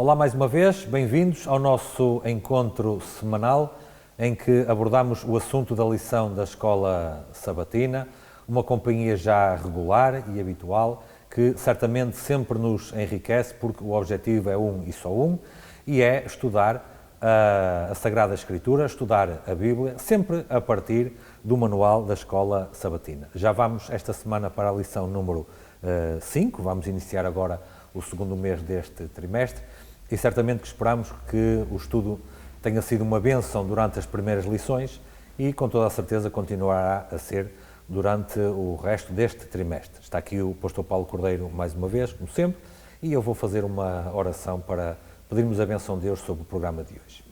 Olá mais uma vez, bem-vindos ao nosso encontro semanal em que abordamos o assunto da lição da Escola Sabatina, uma companhia já regular e habitual que certamente sempre nos enriquece porque o objetivo é um e só um, e é estudar a Sagrada Escritura, estudar a Bíblia, sempre a partir do manual da Escola Sabatina. Já vamos esta semana para a lição número 5, vamos iniciar agora o segundo mês deste trimestre e certamente que esperamos que o estudo tenha sido uma bênção durante as primeiras lições e com toda a certeza continuará a ser durante o resto deste trimestre. Está aqui o pastor Paulo Cordeiro mais uma vez, como sempre, e eu vou fazer uma oração para pedirmos a bênção de Deus sobre o programa de hoje.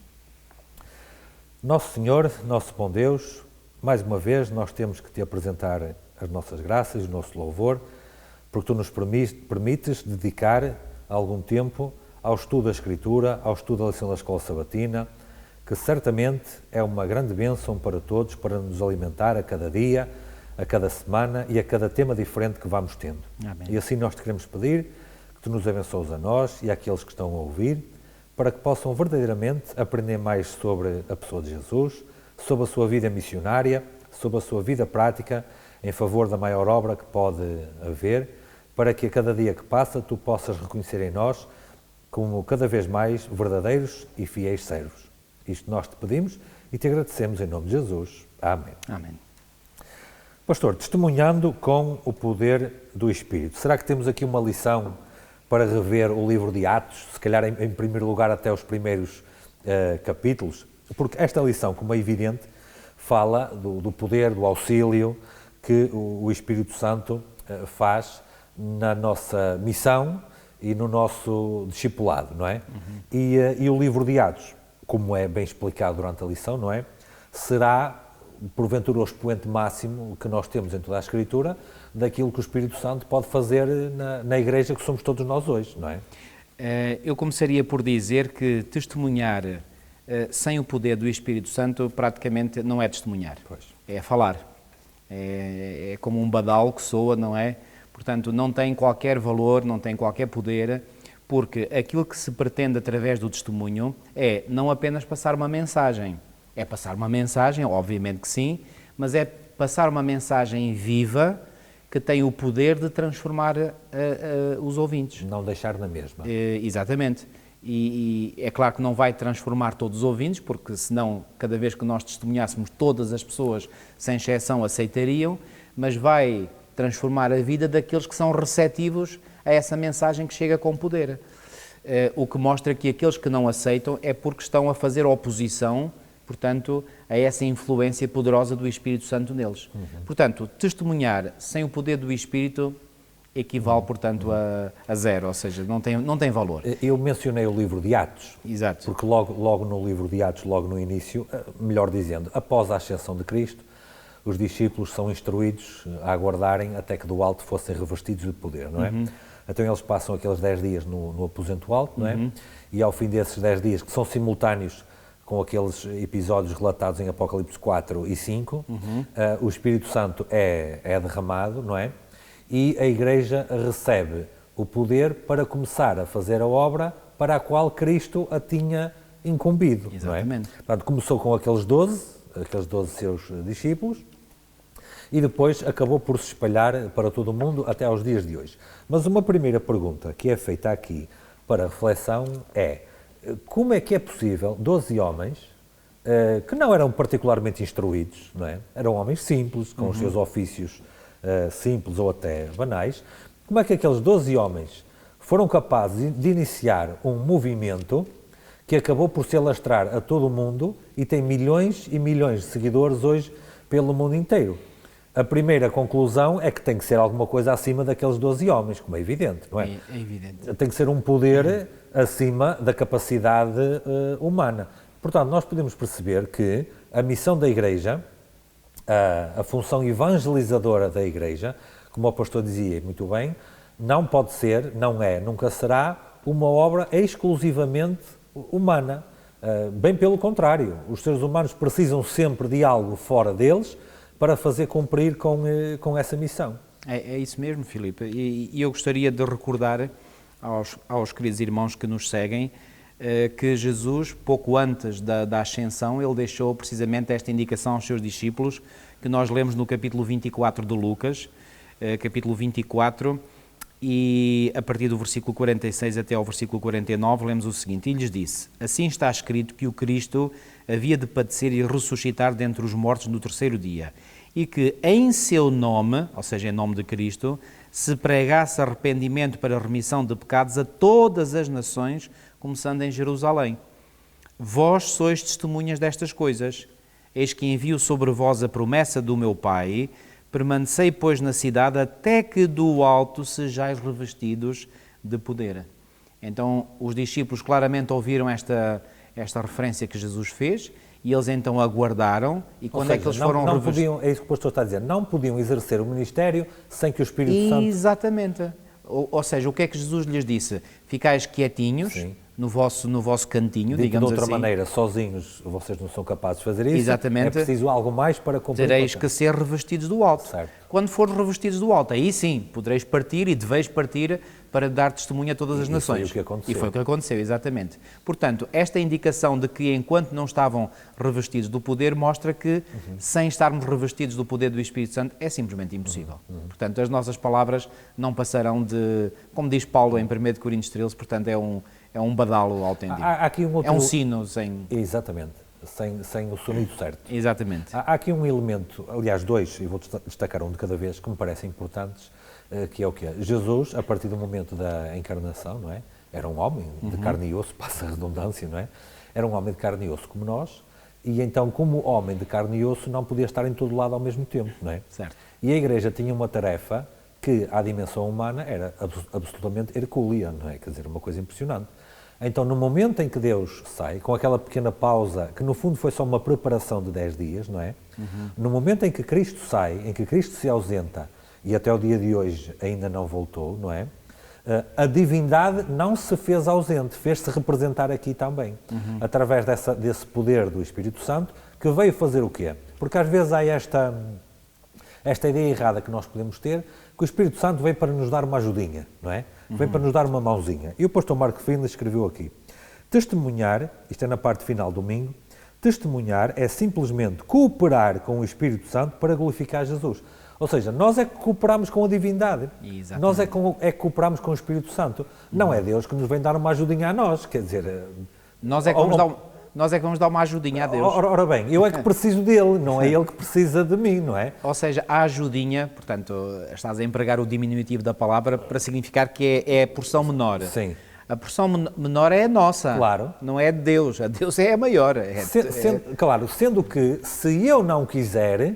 Nosso Senhor, nosso bom Deus, mais uma vez nós temos que te apresentar as nossas graças, o nosso louvor, porque tu nos permites dedicar algum tempo ao estudo da Escritura, ao estudo da lição da Escola Sabatina, que certamente é uma grande bênção para todos, para nos alimentar a cada dia, a cada semana e a cada tema diferente que vamos tendo. Amém. E assim nós te queremos pedir que tu nos abençoes a nós e àqueles que estão a ouvir, para que possam verdadeiramente aprender mais sobre a pessoa de Jesus, sobre a sua vida missionária, sobre a sua vida prática, em favor da maior obra que pode haver, para que a cada dia que passa tu possas reconhecer em nós como cada vez mais verdadeiros e fiéis servos. Isto nós te pedimos e te agradecemos em nome de Jesus. Amém. Amém. Pastor, testemunhando com o poder do Espírito, será que temos aqui uma lição para rever o livro de Atos, se calhar em primeiro lugar até os primeiros capítulos? Porque esta lição, como é evidente, fala do poder, do auxílio que o Espírito Santo faz na nossa missão e no nosso discipulado, não é? Uhum. E o livro de Atos, como é bem explicado durante a lição, não é? Será, porventura, o expoente máximo que nós temos em toda a Escritura daquilo que o Espírito Santo pode fazer na Igreja que somos todos nós hoje, não é? Eu começaria por dizer que testemunhar sem o poder do Espírito Santo praticamente não é testemunhar, Pois. É falar. É como um badalo que soa, não é? Portanto, não tem qualquer valor, não tem qualquer poder, porque aquilo que se pretende através do testemunho é não apenas passar uma mensagem. É passar uma mensagem, obviamente que sim, mas é passar uma mensagem viva que tem o poder de transformar os ouvintes. Não deixar na mesma. Exatamente. E é claro que não vai transformar todos os ouvintes, porque senão, cada vez que nós testemunhássemos, todas as pessoas, sem exceção, aceitariam, mas vai transformar a vida daqueles que são receptivos a essa mensagem que chega com poder. O que mostra que aqueles que não aceitam é porque estão a fazer oposição, portanto, a essa influência poderosa do Espírito Santo neles. Uhum. Portanto, testemunhar sem o poder do Espírito equivale, portanto, a zero, ou seja, não tem valor. Eu mencionei o livro de Atos, Exato. Porque logo no livro de Atos, logo no início, melhor dizendo, após a ascensão de Cristo, os discípulos são instruídos a aguardarem até que do alto fossem revestidos de poder, não é? Uhum. Então eles passam aqueles 10 dias no aposento alto, não é? Uhum. E ao fim desses 10 dias, que são simultâneos com aqueles episódios relatados em Apocalipse 4 e 5, uhum. O Espírito Santo é derramado, não é? E a Igreja recebe o poder para começar a fazer a obra para a qual Cristo a tinha incumbido. Exatamente. Não é? Portanto, começou com aqueles 12 seus discípulos e depois acabou por se espalhar para todo o mundo até aos dias de hoje. Mas uma primeira pergunta que é feita aqui para reflexão é: como é que é possível 12 homens que não eram particularmente instruídos, não é? Eram homens simples, com os seus ofícios simples ou até banais, como é que aqueles 12 homens foram capazes de iniciar um movimento que acabou por se alastrar a todo o mundo e tem milhões e milhões de seguidores hoje pelo mundo inteiro? A primeira conclusão é que tem que ser alguma coisa acima daqueles 12 homens, como é evidente, não é? É evidente. Tem que ser um poder acima da capacidade humana. Portanto, nós podemos perceber que a missão da Igreja, a função evangelizadora da Igreja, como o pastor dizia muito bem, não pode ser, não é, nunca será uma obra exclusivamente humana. Bem pelo contrário, os seres humanos precisam sempre de algo fora deles para fazer cumprir com essa missão. É isso mesmo, Filipe. E eu gostaria de recordar aos queridos irmãos que nos seguem que Jesus, pouco antes da ascensão, ele deixou precisamente esta indicação aos seus discípulos, que nós lemos no capítulo 24 de Lucas, capítulo 24, e a partir do versículo 46 até ao versículo 49, lemos o seguinte: e lhes disse: assim está escrito que o Cristo havia de padecer e ressuscitar dentre os mortos no terceiro dia, e que em seu nome, ou seja, em nome de Cristo, se pregasse arrependimento para a remissão de pecados a todas as nações, começando em Jerusalém. Vós sois testemunhas destas coisas. Eis que envio sobre vós a promessa do meu Pai. Permanecei, pois, na cidade, até que do alto sejais revestidos de poder. Então, os discípulos claramente ouviram esta referência que Jesus fez, e eles então aguardaram. E quando é que eles foram revestidos? É isso que o pastor está a dizer, não podiam exercer o ministério sem que o Espírito Santo... Exatamente. Ou seja, o que é que Jesus lhes disse? Ficais quietinhos, Sim. no vosso cantinho, Dito digamos de outra assim. maneira, sozinhos vocês não são capazes de fazer isso. Exatamente. É preciso algo mais para cumprir. Tereis que ser revestidos do alto. Certo. Quando forem revestidos do alto, aí sim, podereis partir e deveis partir para dar testemunho a todas as nações. Foi o que aconteceu. E foi o que aconteceu, exatamente. Portanto, esta indicação de que enquanto não estavam revestidos do poder mostra que, sem estarmos revestidos do poder do Espírito Santo, é simplesmente impossível. Portanto, as nossas palavras não passarão de, como diz Paulo em 1 Coríntios 13, portanto, é um badalo autêntico. Há aqui um outro... É um sino sem... Exatamente, sem o sonido certo. Exatamente. Há aqui um elemento, aliás dois, e vou destacar um de cada vez, que me parecem importantes, que é o quê? Jesus, a partir do momento da encarnação, não é? Era um homem de carne e osso, passa a redundância, não é? Era um homem de carne e osso como nós, e então, como homem de carne e osso, não podia estar em todo lado ao mesmo tempo, não é? Certo. E a Igreja tinha uma tarefa que, à dimensão humana, era absolutamente hercúlea, não é? Quer dizer, uma coisa impressionante. Então, no momento em que Deus sai, com aquela pequena pausa, que no fundo foi só uma preparação de 10 dias, não é? No momento em que Cristo sai, em que Cristo se ausenta, e até o dia de hoje ainda não voltou, não é? A divindade não se fez ausente, fez-se representar aqui também, através desse poder do Espírito Santo, que veio fazer o quê? Porque às vezes há esta ideia errada que nós podemos ter, que o Espírito Santo veio para nos dar uma ajudinha, não é? Veio para nos dar uma mãozinha. E o pastor Marco Finley escreveu aqui: testemunhar, isto é na parte final do domingo, testemunhar é simplesmente cooperar com o Espírito Santo para glorificar Jesus. Ou seja, nós é que cooperamos com a divindade. Exatamente. Nós é que cooperamos com o Espírito Santo. Não é Deus que nos vem dar uma ajudinha a nós, quer dizer... Nós é que vamos dar uma ajudinha a Deus. Ora bem, eu é que preciso dele, não é ele que precisa de mim, não é? Ou seja, a ajudinha, portanto, estás a empregar o diminutivo da palavra para significar que é a porção menor. Sim. A porção menor é a nossa, Claro. Não é de Deus. A Deus é a maior. Claro, sendo que se eu não quiser,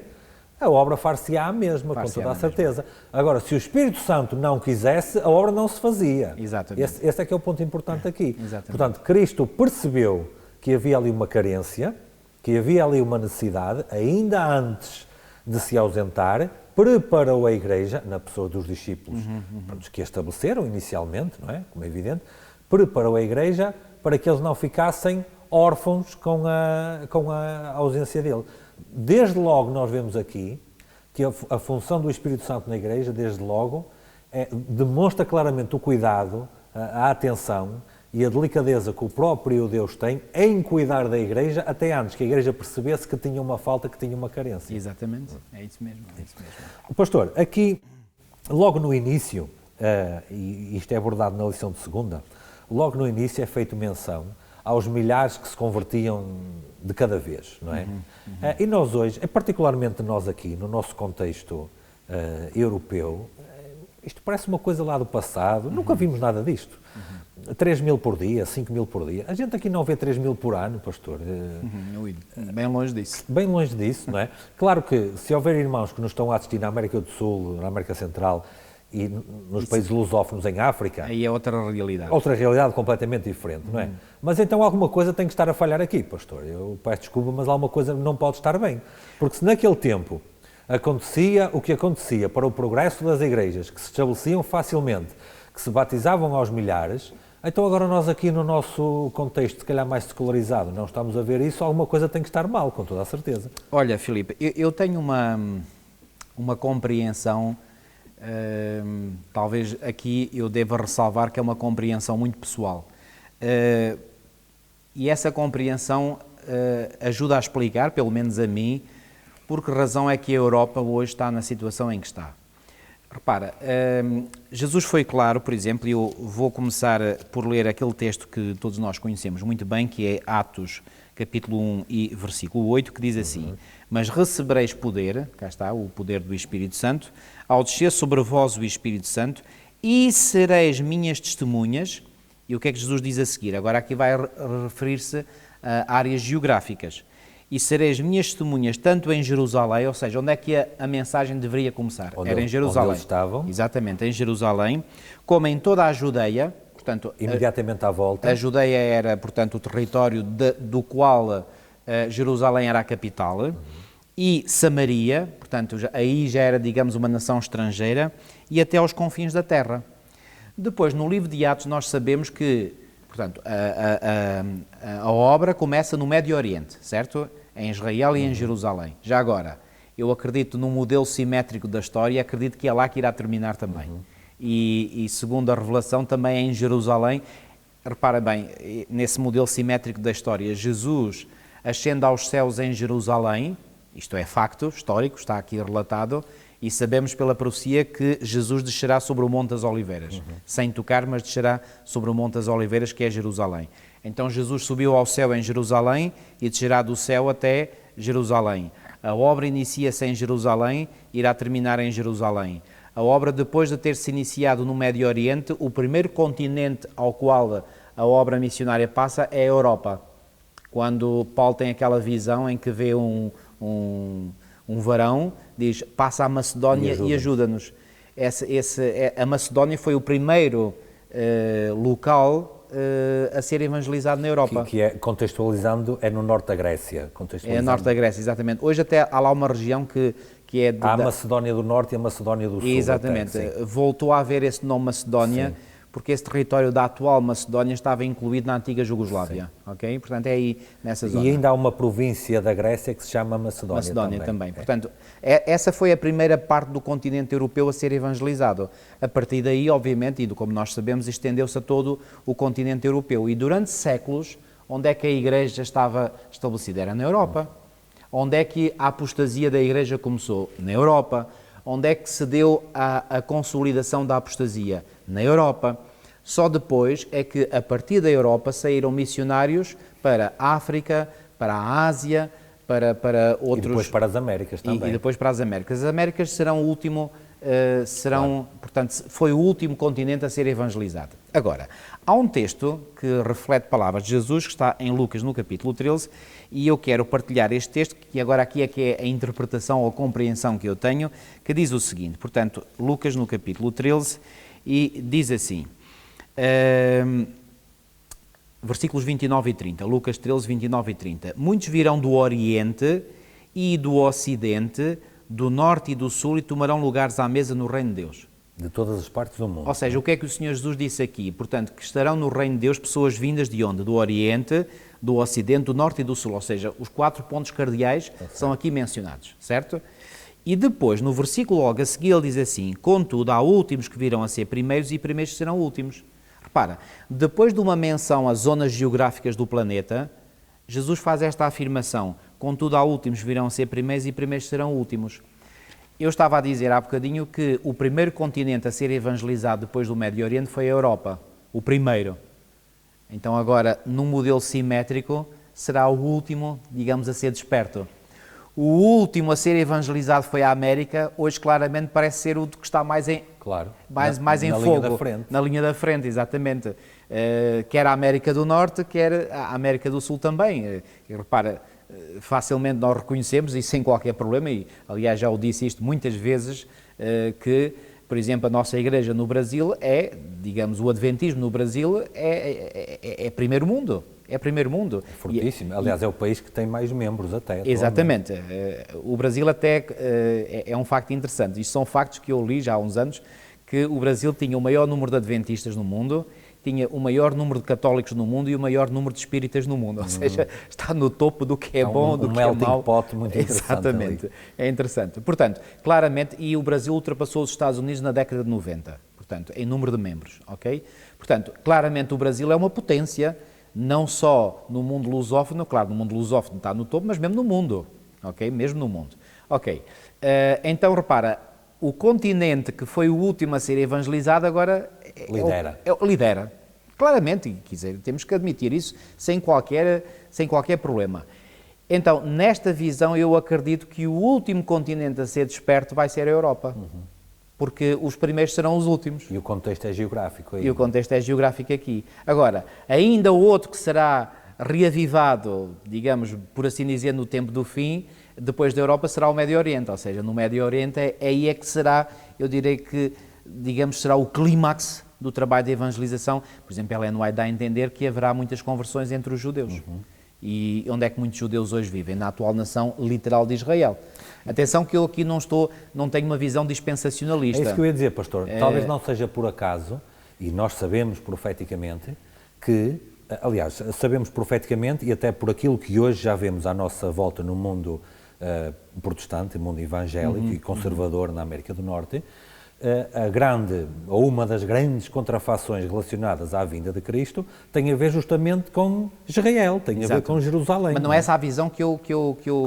a obra far-se-á a mesma, com toda a certeza. Agora, se o Espírito Santo não quisesse, a obra não se fazia. Exatamente. Esse é que é o ponto importante aqui. Exatamente. Portanto, Cristo percebeu que havia ali uma carência, que havia ali uma necessidade, ainda antes de se ausentar, preparou a Igreja, na pessoa dos discípulos que a estabeleceram inicialmente, não é? Como é evidente, preparou a Igreja para que eles não ficassem órfãos com a ausência dele. Desde logo nós vemos aqui que a função do Espírito Santo na Igreja, desde logo, demonstra claramente o cuidado, a atenção e a delicadeza que o próprio Deus tem em cuidar da Igreja, até antes que a Igreja percebesse que tinha uma falta, que tinha uma carência. Exatamente, é isso mesmo. Pastor, aqui, logo no início, e isto é abordado na lição de segunda, logo no início é feito menção aos milhares que se convertiam de cada vez, não é? E nós hoje, particularmente nós aqui, no nosso contexto europeu, isto parece uma coisa lá do passado, nunca vimos nada disto. 3 mil por dia, 5 mil por dia. A gente aqui não vê 3 mil por ano, pastor. Bem longe disso. Bem longe disso, não é? Claro que se houver irmãos que nos estão a assistir na América do Sul, na América Central e nos países lusófonos em África... Aí é outra realidade. Outra realidade completamente diferente, não é? Mas então alguma coisa tem que estar a falhar aqui, pastor. Eu peço desculpa, mas alguma coisa não pode estar bem. Porque se naquele tempo acontecia o que acontecia para o progresso das igrejas, que se estabeleciam facilmente, que se batizavam aos milhares, então agora nós aqui no nosso contexto, se calhar mais secularizado, não estamos a ver isso, alguma coisa tem que estar mal, com toda a certeza. Olha, Filipe, eu tenho uma compreensão Talvez aqui eu deva ressalvar que é uma compreensão muito pessoal. E essa compreensão ajuda a explicar, pelo menos a mim, por que razão é que a Europa hoje está na situação em que está. Repara, Jesus foi claro, por exemplo, e eu vou começar por ler aquele texto que todos nós conhecemos muito bem, que é Atos, capítulo 1 e versículo 8, que diz assim: Mas recebereis poder, cá está, o poder do Espírito Santo, ao descer sobre vós o Espírito Santo, e sereis minhas testemunhas. E o que é que Jesus diz a seguir? Agora aqui vai referir-se a áreas geográficas. E sereis minhas testemunhas tanto em Jerusalém, ou seja, onde é que a mensagem deveria começar? Era em Jerusalém. Onde eles estavam. Exatamente, em Jerusalém, como em toda a Judeia, portanto... Imediatamente à volta. A Judeia era, portanto, o território do qual Jerusalém era a capital, e Samaria, portanto, aí já era, digamos, uma nação estrangeira, e até aos confins da terra. Depois, no livro de Atos, nós sabemos que, portanto, a obra começa no Médio Oriente, certo? Em Israel e em Jerusalém. Já agora, eu acredito num modelo simétrico da história e acredito que é lá que irá terminar também. E segundo a revelação, também é em Jerusalém. Repara bem, nesse modelo simétrico da história, Jesus ascende aos céus em Jerusalém, isto é facto histórico, está aqui relatado, e sabemos pela profecia que Jesus descerá sobre o Monte das Oliveiras, sem tocar, mas descerá sobre o Monte das Oliveiras, que é Jerusalém. Então Jesus subiu ao céu em Jerusalém e descerá do céu até Jerusalém. A obra inicia-se em Jerusalém, irá terminar em Jerusalém. A obra, depois de ter se iniciado no Médio Oriente, o primeiro continente ao qual a obra missionária passa é a Europa. Quando Paulo tem aquela visão em que vê um varão, diz, passa a Macedónia e ajuda-nos. A Macedónia foi o primeiro local a ser evangelizado na Europa. Que é, contextualizando, é no norte da Grécia. É no norte da Grécia, exatamente. Hoje até há lá uma região que é... Há a Macedónia do Norte e a Macedónia do Sul. Exatamente. Até, voltou a haver esse nome Macedónia, sim, porque esse território da atual Macedónia estava incluído na antiga Jugoslávia. Ok? Portanto, é aí nessa zona. E ainda há uma província da Grécia que se chama Macedónia. Macedónia também. Portanto, essa foi a primeira parte do continente europeu a ser evangelizado. A partir daí, obviamente, e como nós sabemos, estendeu-se a todo o continente europeu. E durante séculos, onde é que a Igreja estava estabelecida? Era na Europa. Onde é que a apostasia da Igreja começou? Na Europa. Onde é que se deu a consolidação da apostasia? Na Europa. Só depois é que, a partir da Europa, saíram missionários para a África, para a Ásia, para outros... E depois para as Américas também. E depois para as Américas. As Américas serão o último... portanto, foi o último continente a ser evangelizado. Agora, há um texto que reflete palavras de Jesus, que está em Lucas, no capítulo 13, e eu quero partilhar este texto, que agora aqui é que é a interpretação ou a compreensão que eu tenho, que diz o seguinte, portanto, Lucas, no capítulo 13, e diz assim, versículos 29 e 30, Lucas 13, 29 e 30, muitos virão do Oriente e do Ocidente, do Norte e do Sul, e tomarão lugares à mesa no Reino de Deus. De todas as partes do mundo. Ou seja, o que é que o Senhor Jesus disse aqui? Portanto, que estarão no Reino de Deus pessoas vindas de onde? Do Oriente, do Ocidente, do Norte e do Sul. Ou seja, os 4 pontos cardeais são aqui mencionados, certo? E depois, no versículo logo a seguir, ele diz assim, contudo, há últimos que virão a ser primeiros e primeiros serão últimos. Repara, depois de uma menção às zonas geográficas do planeta, Jesus faz esta afirmação, contudo, há últimos que virão a ser primeiros e primeiros serão últimos. Eu estava a dizer há bocadinho que o primeiro continente a ser evangelizado depois do Médio Oriente foi a Europa, o primeiro. Então agora, num modelo simétrico, será o último, digamos, a ser desperto. O último a ser evangelizado foi a América, hoje claramente parece ser o que está mais em, claro, mais em fogo. Linha da frente. Na linha da frente, exatamente. Quer a América do Norte, quer a América do Sul também. E repara, facilmente nós reconhecemos, e sem qualquer problema, e aliás já o disse isto muitas vezes, que, por exemplo, a nossa igreja no Brasil digamos, o adventismo no Brasil é primeiro mundo. É primeiro mundo. É fortíssimo. Aliás, é o país que tem mais membros até. Exatamente. O Brasil até é um facto interessante. Isto são factos que eu li já há uns anos, que o Brasil tinha o maior número de adventistas no mundo, tinha o maior número de católicos no mundo e o maior número de espíritas no mundo, ou seja, está no topo do que é bom, do que é mau. Um melting pot muito interessante. Exatamente, ali. É interessante. Portanto, claramente, e o Brasil ultrapassou os Estados Unidos na década de 90, portanto, em número de membros, ok? Portanto, claramente o Brasil é uma potência, não só no mundo lusófono, claro, no mundo lusófono está no topo, mas mesmo no mundo, ok? Mesmo no mundo. Ok, então repara, o continente que foi o último a ser evangelizado agora lidera. Claramente, quer dizer, temos que admitir isso sem qualquer problema. Então, nesta visão, eu acredito que o último continente a ser desperto vai ser a Europa. Porque os primeiros serão os últimos. E o contexto é geográfico aí. E o contexto é geográfico aqui. Agora, ainda o outro que será reavivado, digamos, por assim dizer, no tempo do fim, depois da Europa, será o Médio Oriente, ou seja, no Médio Oriente aí é que será, eu direi que, digamos, será o clímax do trabalho de evangelização. Por exemplo, Ellen White dá a entender que haverá muitas conversões entre os judeus. E onde é que muitos judeus hoje vivem? Na atual nação literal de Israel. Atenção que eu aqui não tenho uma visão dispensacionalista. É isso que eu ia dizer, pastor. Talvez não seja por acaso, e nós sabemos profeticamente que, aliás, sabemos profeticamente e até por aquilo que hoje já vemos à nossa volta no mundo protestante, mundo evangélico e conservador na América do Norte, a grande, ou uma das grandes contrafações relacionadas à vinda de Cristo tem a ver justamente com Israel, tem a ver com Jerusalém. Mas não é essa a visão que eu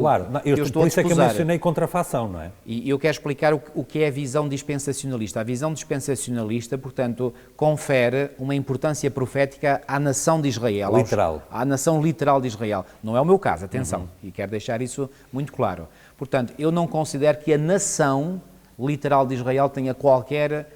claro, eu estou a por isso é que eu mencionei contrafação, não é? E eu quero explicar o que é a visão dispensacionalista. A visão dispensacionalista, portanto, confere uma importância profética à nação de Israel. Literal. À nação literal de Israel. Não é o meu caso, atenção, e quero deixar isso muito claro. Portanto, eu não considero que a nação literal de Israel tenha qualquer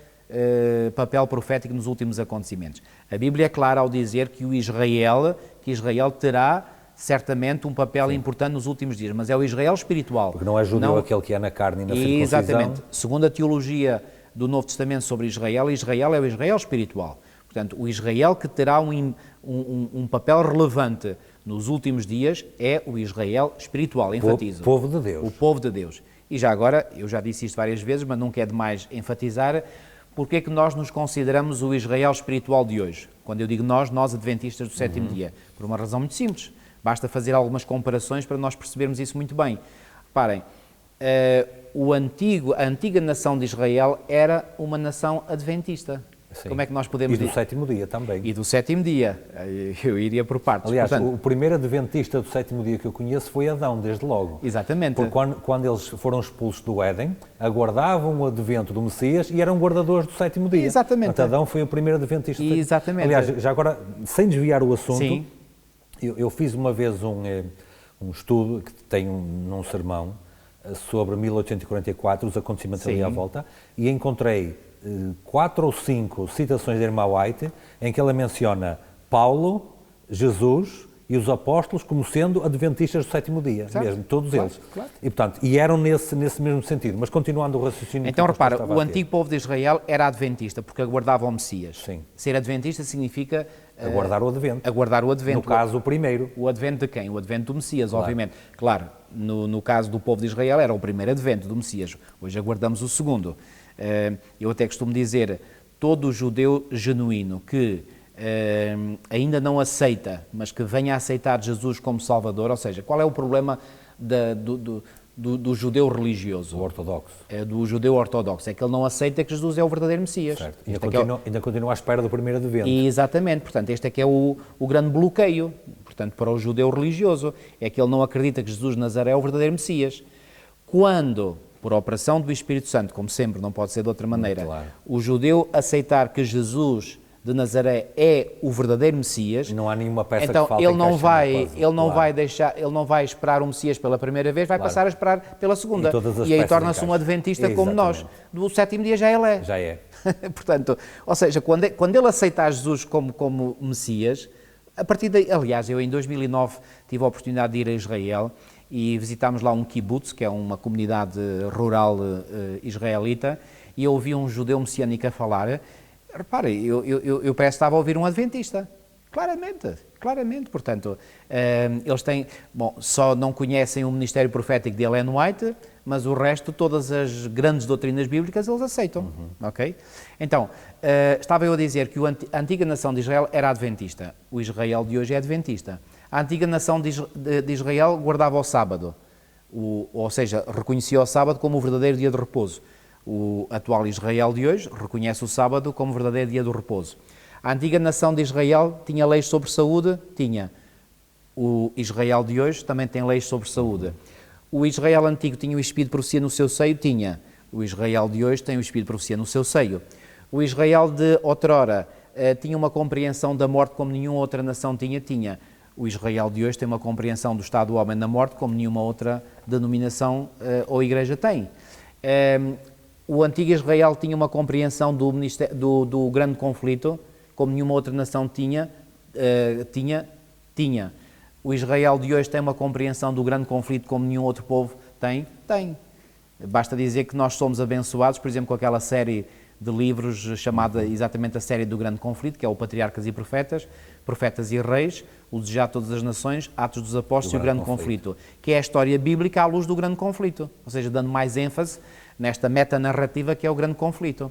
papel profético nos últimos acontecimentos. A Bíblia é clara ao dizer que Israel terá certamente um papel importante nos últimos dias, mas é o Israel espiritual. Porque não é judeu aquele que é na carne e na circuncisão. Exatamente. Segundo a teologia do Novo Testamento sobre Israel, Israel é o Israel espiritual. Portanto, o Israel que terá um papel relevante nos últimos dias é o Israel espiritual, enfatizo. O povo de Deus. O povo de Deus. E já agora, eu já disse isto várias vezes, mas nunca é demais enfatizar, porque é que nós nos consideramos o Israel espiritual de hoje? Quando eu digo nós adventistas do sétimo dia, por uma razão muito simples. Basta fazer algumas comparações para nós percebermos isso muito bem. Reparem, a antiga nação de Israel era uma nação adventista. Sim. Como é que nós podemos dizer? E do sétimo dia também. E do sétimo dia. Eu iria por partes. Aliás, portanto, o primeiro adventista do sétimo dia que eu conheço foi Adão, desde logo. Exatamente. Porque quando eles foram expulsos do Éden, aguardavam o advento do Messias e eram guardadores do sétimo dia. Exatamente. Portanto, Adão foi o primeiro adventista. Exatamente. Aliás, já agora, sem desviar o assunto, sim. Eu fiz uma vez um estudo que tem num sermão sobre 1844, os acontecimentos ali à volta, e encontrei 4 ou 5 citações de Irmã White em que ela menciona Paulo, Jesus e os apóstolos como sendo adventistas do sétimo dia, certo? Mesmo, todos eles. Claro. E, portanto, eram nesse mesmo sentido. Mas continuando o raciocínio... Então, repara, o antigo povo de Israel era adventista, porque aguardava o Messias. Sim. Ser adventista significa... aguardar o advento. Aguardar o advento. No caso, o primeiro. O advento de quem? O advento do Messias, claro. Obviamente. Claro, no caso do povo de Israel era o primeiro advento do Messias. Hoje aguardamos o segundo. Eu até costumo dizer, todo judeu genuíno que ainda não aceita, mas que venha a aceitar Jesus como Salvador, ou seja, qual é o problema do judeu religioso? O ortodoxo. Do judeu ortodoxo, é que ele não aceita que Jesus é o verdadeiro Messias. Certo. Ainda continua à espera do primeiro advento. Exatamente, portanto, este é que é o grande bloqueio, portanto, para o judeu religioso, é que ele não acredita que Jesus de Nazaré é o verdadeiro Messias. Quando, por operação do Espírito Santo, como sempre, não pode ser de outra maneira, claro, o judeu aceitar que Jesus de Nazaré é o verdadeiro Messias, não há nenhuma peça então que falta ele não vai vai esperar o Messias pela primeira vez, vai claro, passar a esperar pela segunda, e aí torna-se um adventista como nós. Do sétimo dia já ele é. Já é. Portanto, ou seja, quando ele aceitar Jesus como Messias, a partir daí, aliás, eu em 2009 tive a oportunidade de ir a Israel e visitámos lá um kibbutz, que é uma comunidade rural israelita, e eu ouvi um judeu messiânico a falar. Repare, eu parece que estava a ouvir um adventista, claramente, portanto, eles têm, só não conhecem o ministério profético de Ellen White, mas o resto, todas as grandes doutrinas bíblicas, eles aceitam, ok? Então, estava eu a dizer que a antiga nação de Israel era adventista, o Israel de hoje é adventista. A antiga nação de Israel guardava o sábado, ou seja, reconhecia o sábado como o verdadeiro dia de repouso. O atual Israel de hoje reconhece o sábado como o verdadeiro dia do repouso. A antiga nação de Israel tinha leis sobre saúde? Tinha. O Israel de hoje também tem leis sobre saúde. O Israel antigo tinha o espírito de profecia no seu seio? Tinha. O Israel de hoje tem o espírito de profecia no seu seio. O Israel de outrora tinha uma compreensão da morte como nenhuma outra nação tinha? Tinha. O Israel de hoje tem uma compreensão do estado do homem na morte como nenhuma outra denominação ou igreja tem. O antigo Israel tinha uma compreensão do grande conflito como nenhuma outra nação tinha. O Israel de hoje tem uma compreensão do grande conflito como nenhum outro povo tem? Tem. Basta dizer que nós somos abençoados, por exemplo, com aquela série de livros chamada exatamente a série do grande conflito, que é o Patriarcas e Profetas, Profetas e Reis, o Desejar de Todas as Nações, Atos dos Apóstolos e o Grande Conflito, que é a história bíblica à luz do grande conflito, ou seja, dando mais ênfase nesta metanarrativa que é o grande conflito.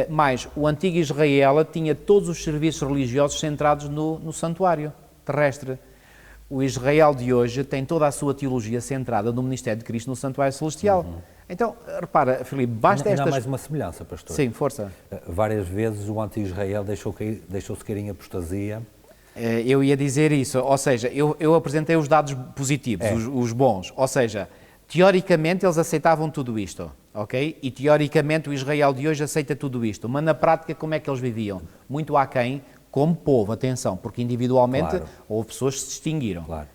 Mas o antigo Israel tinha todos os serviços religiosos centrados no santuário terrestre. O Israel de hoje tem toda a sua teologia centrada no ministério de Cristo no santuário celestial. Então, repara, Filipe, basta estas... Há mais uma semelhança, pastor. Sim, força. Várias vezes o antigo Israel deixou-se cair em apostasia. Eu ia dizer isso, ou seja, eu apresentei os dados positivos, os bons, ou seja, teoricamente eles aceitavam tudo isto, ok? E teoricamente o Israel de hoje aceita tudo isto, mas na prática como é que eles viviam? Muito aquém, como povo, atenção, porque individualmente houve pessoas que se distinguiram. Claro.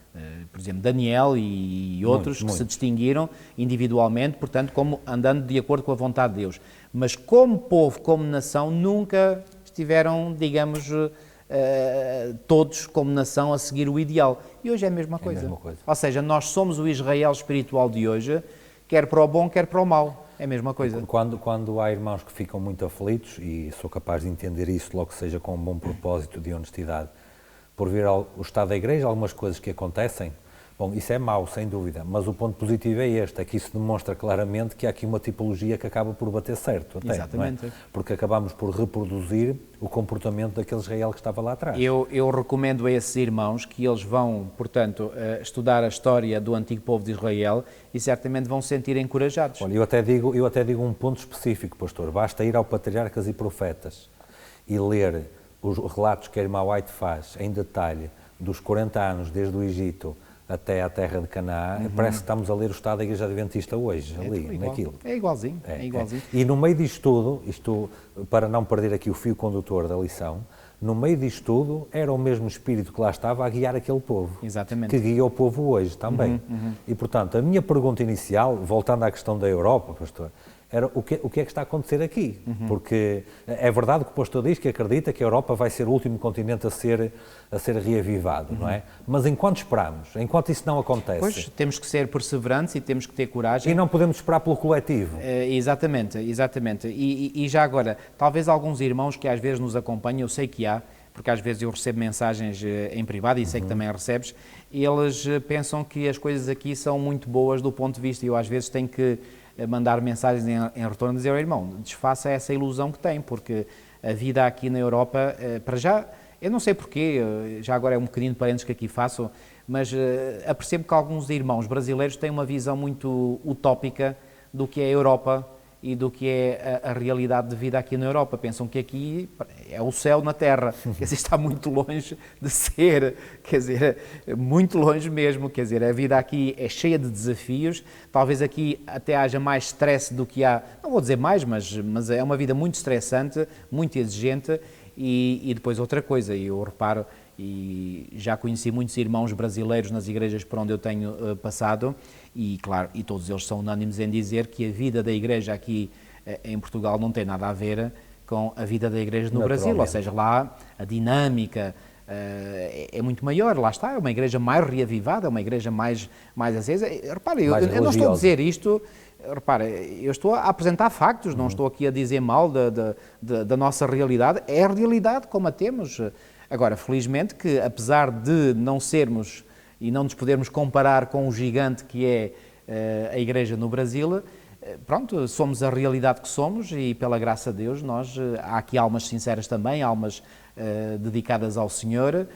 Por exemplo, Daniel e outros que se distinguiram individualmente, portanto, como andando de acordo com a vontade de Deus. Mas como povo, como nação, nunca estiveram, digamos, todos como nação a seguir o ideal. E hoje é a mesma coisa. Ou seja, nós somos o Israel espiritual de hoje, quer para o bom, quer para o mau. É a mesma coisa. Quando há irmãos que ficam muito aflitos, e sou capaz de entender isso, logo que seja com um bom propósito de honestidade, por ver o estado da igreja, algumas coisas que acontecem, bom, isso é mau, sem dúvida, mas o ponto positivo é este, é que isso demonstra claramente que há aqui uma tipologia que acaba por bater certo, até, exatamente. Não é? Porque acabamos por reproduzir o comportamento daquele Israel que estava lá atrás. Eu recomendo a esses irmãos que eles vão, portanto, estudar a história do antigo povo de Israel e certamente vão se sentir encorajados. Olha, eu até digo um ponto específico, pastor, basta ir ao Patriarcas e Profetas e ler os relatos que a irmã White faz em detalhe dos 40 anos desde o Egito até à terra de Canaã, parece que estamos a ler o estado da Igreja Adventista hoje, ali, naquilo. É igualzinho, é igualzinho. E no meio disto tudo, isto, para não perder aqui o fio condutor da lição, no meio disto tudo, era o mesmo Espírito que lá estava a guiar aquele povo. Exatamente. Que guia o povo hoje também. E, portanto, a minha pergunta inicial, voltando à questão da Europa, pastor, era o que é que está a acontecer aqui? Porque é verdade que o pastor diz que acredita que a Europa vai ser o último continente a ser reavivado, não é? Mas enquanto esperamos, enquanto isso não acontece... Pois, temos que ser perseverantes e temos que ter coragem. E não podemos esperar pelo coletivo. Exatamente. E já agora, talvez alguns irmãos que às vezes nos acompanham, eu sei que há, porque às vezes eu recebo mensagens em privado e sei que também recebes, e eles pensam que as coisas aqui são muito boas do ponto de vista, e eu às vezes tenho que mandar mensagens em retorno e dizer ao irmão, desfaça essa ilusão que tem, porque a vida aqui na Europa, para já, eu não sei porquê, já agora é um bocadinho de parênteses que aqui faço, mas apercebo que alguns irmãos brasileiros têm uma visão muito utópica do que é a Europa e do que é a realidade de vida aqui na Europa. Pensam que aqui é o céu na terra, quer dizer, está muito longe de ser, quer dizer, muito longe mesmo, quer dizer, a vida aqui é cheia de desafios, talvez aqui até haja mais stress do que há, não vou dizer mais, mas é uma vida muito estressante, muito exigente, e depois outra coisa, eu reparo, e já conheci muitos irmãos brasileiros nas igrejas por onde eu tenho passado, e claro, e todos eles são unânimes em dizer que a vida da igreja aqui em Portugal não tem nada a ver com a vida da igreja no Brasil, ou seja, lá a dinâmica é muito maior, lá está, é uma igreja mais reavivada, é uma igreja mais acesa. Repare, eu não estou a dizer isto, repare, eu estou a apresentar factos, não estou aqui a dizer mal da nossa realidade, é a realidade como a temos. Agora, felizmente que apesar de não sermos e não nos podermos comparar com o gigante que é a Igreja no Brasil, pronto, somos a realidade que somos e pela graça de Deus há aqui almas sinceras também, almas dedicadas ao Senhor,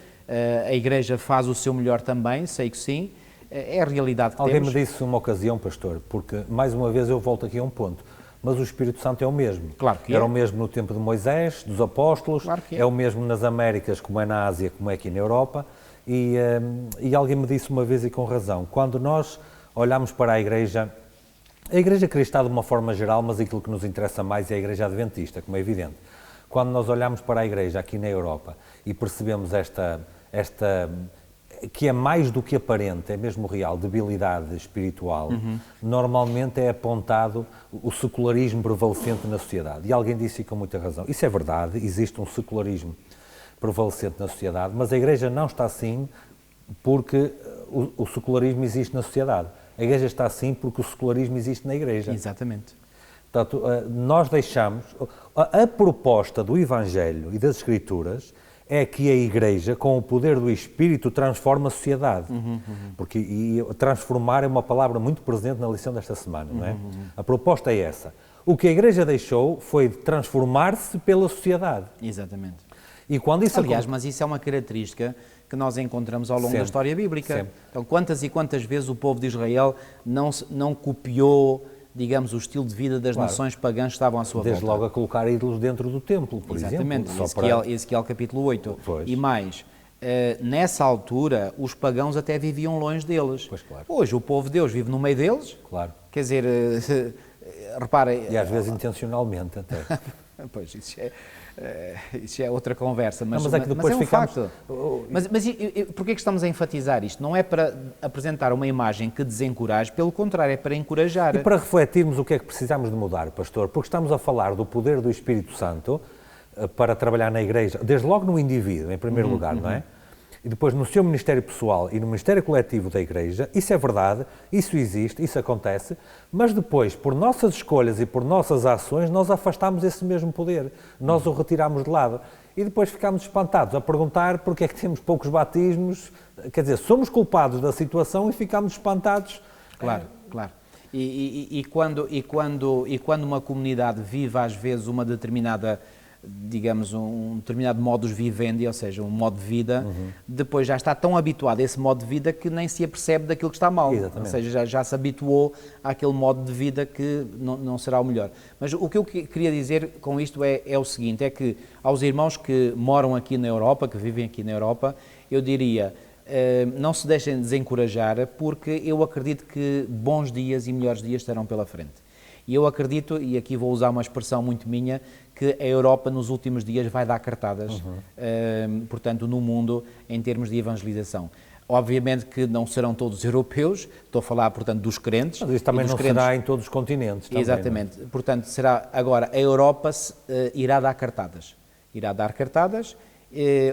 a Igreja faz o seu melhor também, sei que sim, é a realidade que Alguém temos. me disse uma ocasião, pastor, porque mais uma vez eu volto aqui a um ponto, mas o Espírito Santo é o mesmo. Claro que Era é. o mesmo no tempo de Moisés, dos apóstolos, Claro que é. é o mesmo nas Américas, como é na Ásia, como é aqui na Europa, e alguém me disse uma vez e com razão, quando nós olhamos para a Igreja cristã de uma forma geral, mas aquilo que nos interessa mais é a Igreja Adventista, como é evidente. Quando nós olhamos para a Igreja aqui na Europa e percebemos esta que é mais do que aparente, é mesmo real, debilidade espiritual, normalmente é apontado o secularismo prevalecente na sociedade. E alguém disse com muita razão. Isso é verdade, existe um secularismo prevalecente na sociedade, mas a Igreja não está assim porque o secularismo existe na sociedade. A Igreja está assim porque o secularismo existe na Igreja. Exatamente. Portanto, nós deixamos... A proposta do Evangelho e das Escrituras é que a Igreja, com o poder do Espírito, transforma a sociedade. Porque transformar é uma palavra muito presente na lição desta semana, não é? A proposta é essa. O que a Igreja deixou foi transformar-se pela sociedade. Exatamente. E quando isso Aliás, mas isso é uma característica que nós encontramos ao longo Sempre. da história bíblica. Sempre. Então, quantas e quantas vezes o povo de Israel não copiou, digamos, o estilo de vida das nações pagãs que estavam à sua Desde volta? logo a colocar ídolos dentro do templo, por Exatamente, exemplo. Ezequiel capítulo 8. Pois. E mais, nessa altura, os pagãos até viviam longe deles. Pois, claro. Hoje, o povo de Deus vive no meio deles. Claro. Quer dizer, repara... E às vezes intencionalmente até. Pois, isso é outra conversa, mas é que depois é um ficamos... facto. Mas porquê que estamos a enfatizar isto? Não é para apresentar uma imagem que desencoraje, pelo contrário, é para encorajar. E para refletirmos o que é que precisamos de mudar, pastor, porque estamos a falar do poder do Espírito Santo para trabalhar na Igreja, desde logo no indivíduo, em primeiro lugar, não é? E depois no seu ministério pessoal e no ministério coletivo da Igreja, isso é verdade, isso existe, isso acontece, mas depois, por nossas escolhas e por nossas ações, nós afastamos esse mesmo poder, nós o retiramos de lado. E depois ficamos espantados a perguntar porque é que temos poucos batismos, quer dizer, somos culpados da situação e ficamos espantados. Claro, claro. E quando uma comunidade vive às vezes uma determinada, digamos, um determinado modus vivendi, ou seja, um modo de vida, depois já está tão habituado a esse modo de vida que nem se apercebe daquilo que está mal. Exatamente. Ou seja, já se habituou àquele modo de vida que não será o melhor. Mas o que eu queria dizer com isto é o seguinte, é que aos irmãos que moram aqui na Europa, que vivem aqui na Europa, eu diria, não se deixem desencorajar, porque eu acredito que bons dias e melhores dias estarão pela frente. E eu acredito, e aqui vou usar uma expressão muito minha, que a Europa nos últimos dias vai dar cartadas, portanto, no mundo, em termos de evangelização. Obviamente que não serão todos europeus, estou a falar, portanto, dos crentes. Mas isso também não será em todos os continentes. Também, exatamente. Não é? Portanto, será agora, a Europa irá dar cartadas. Irá dar cartadas,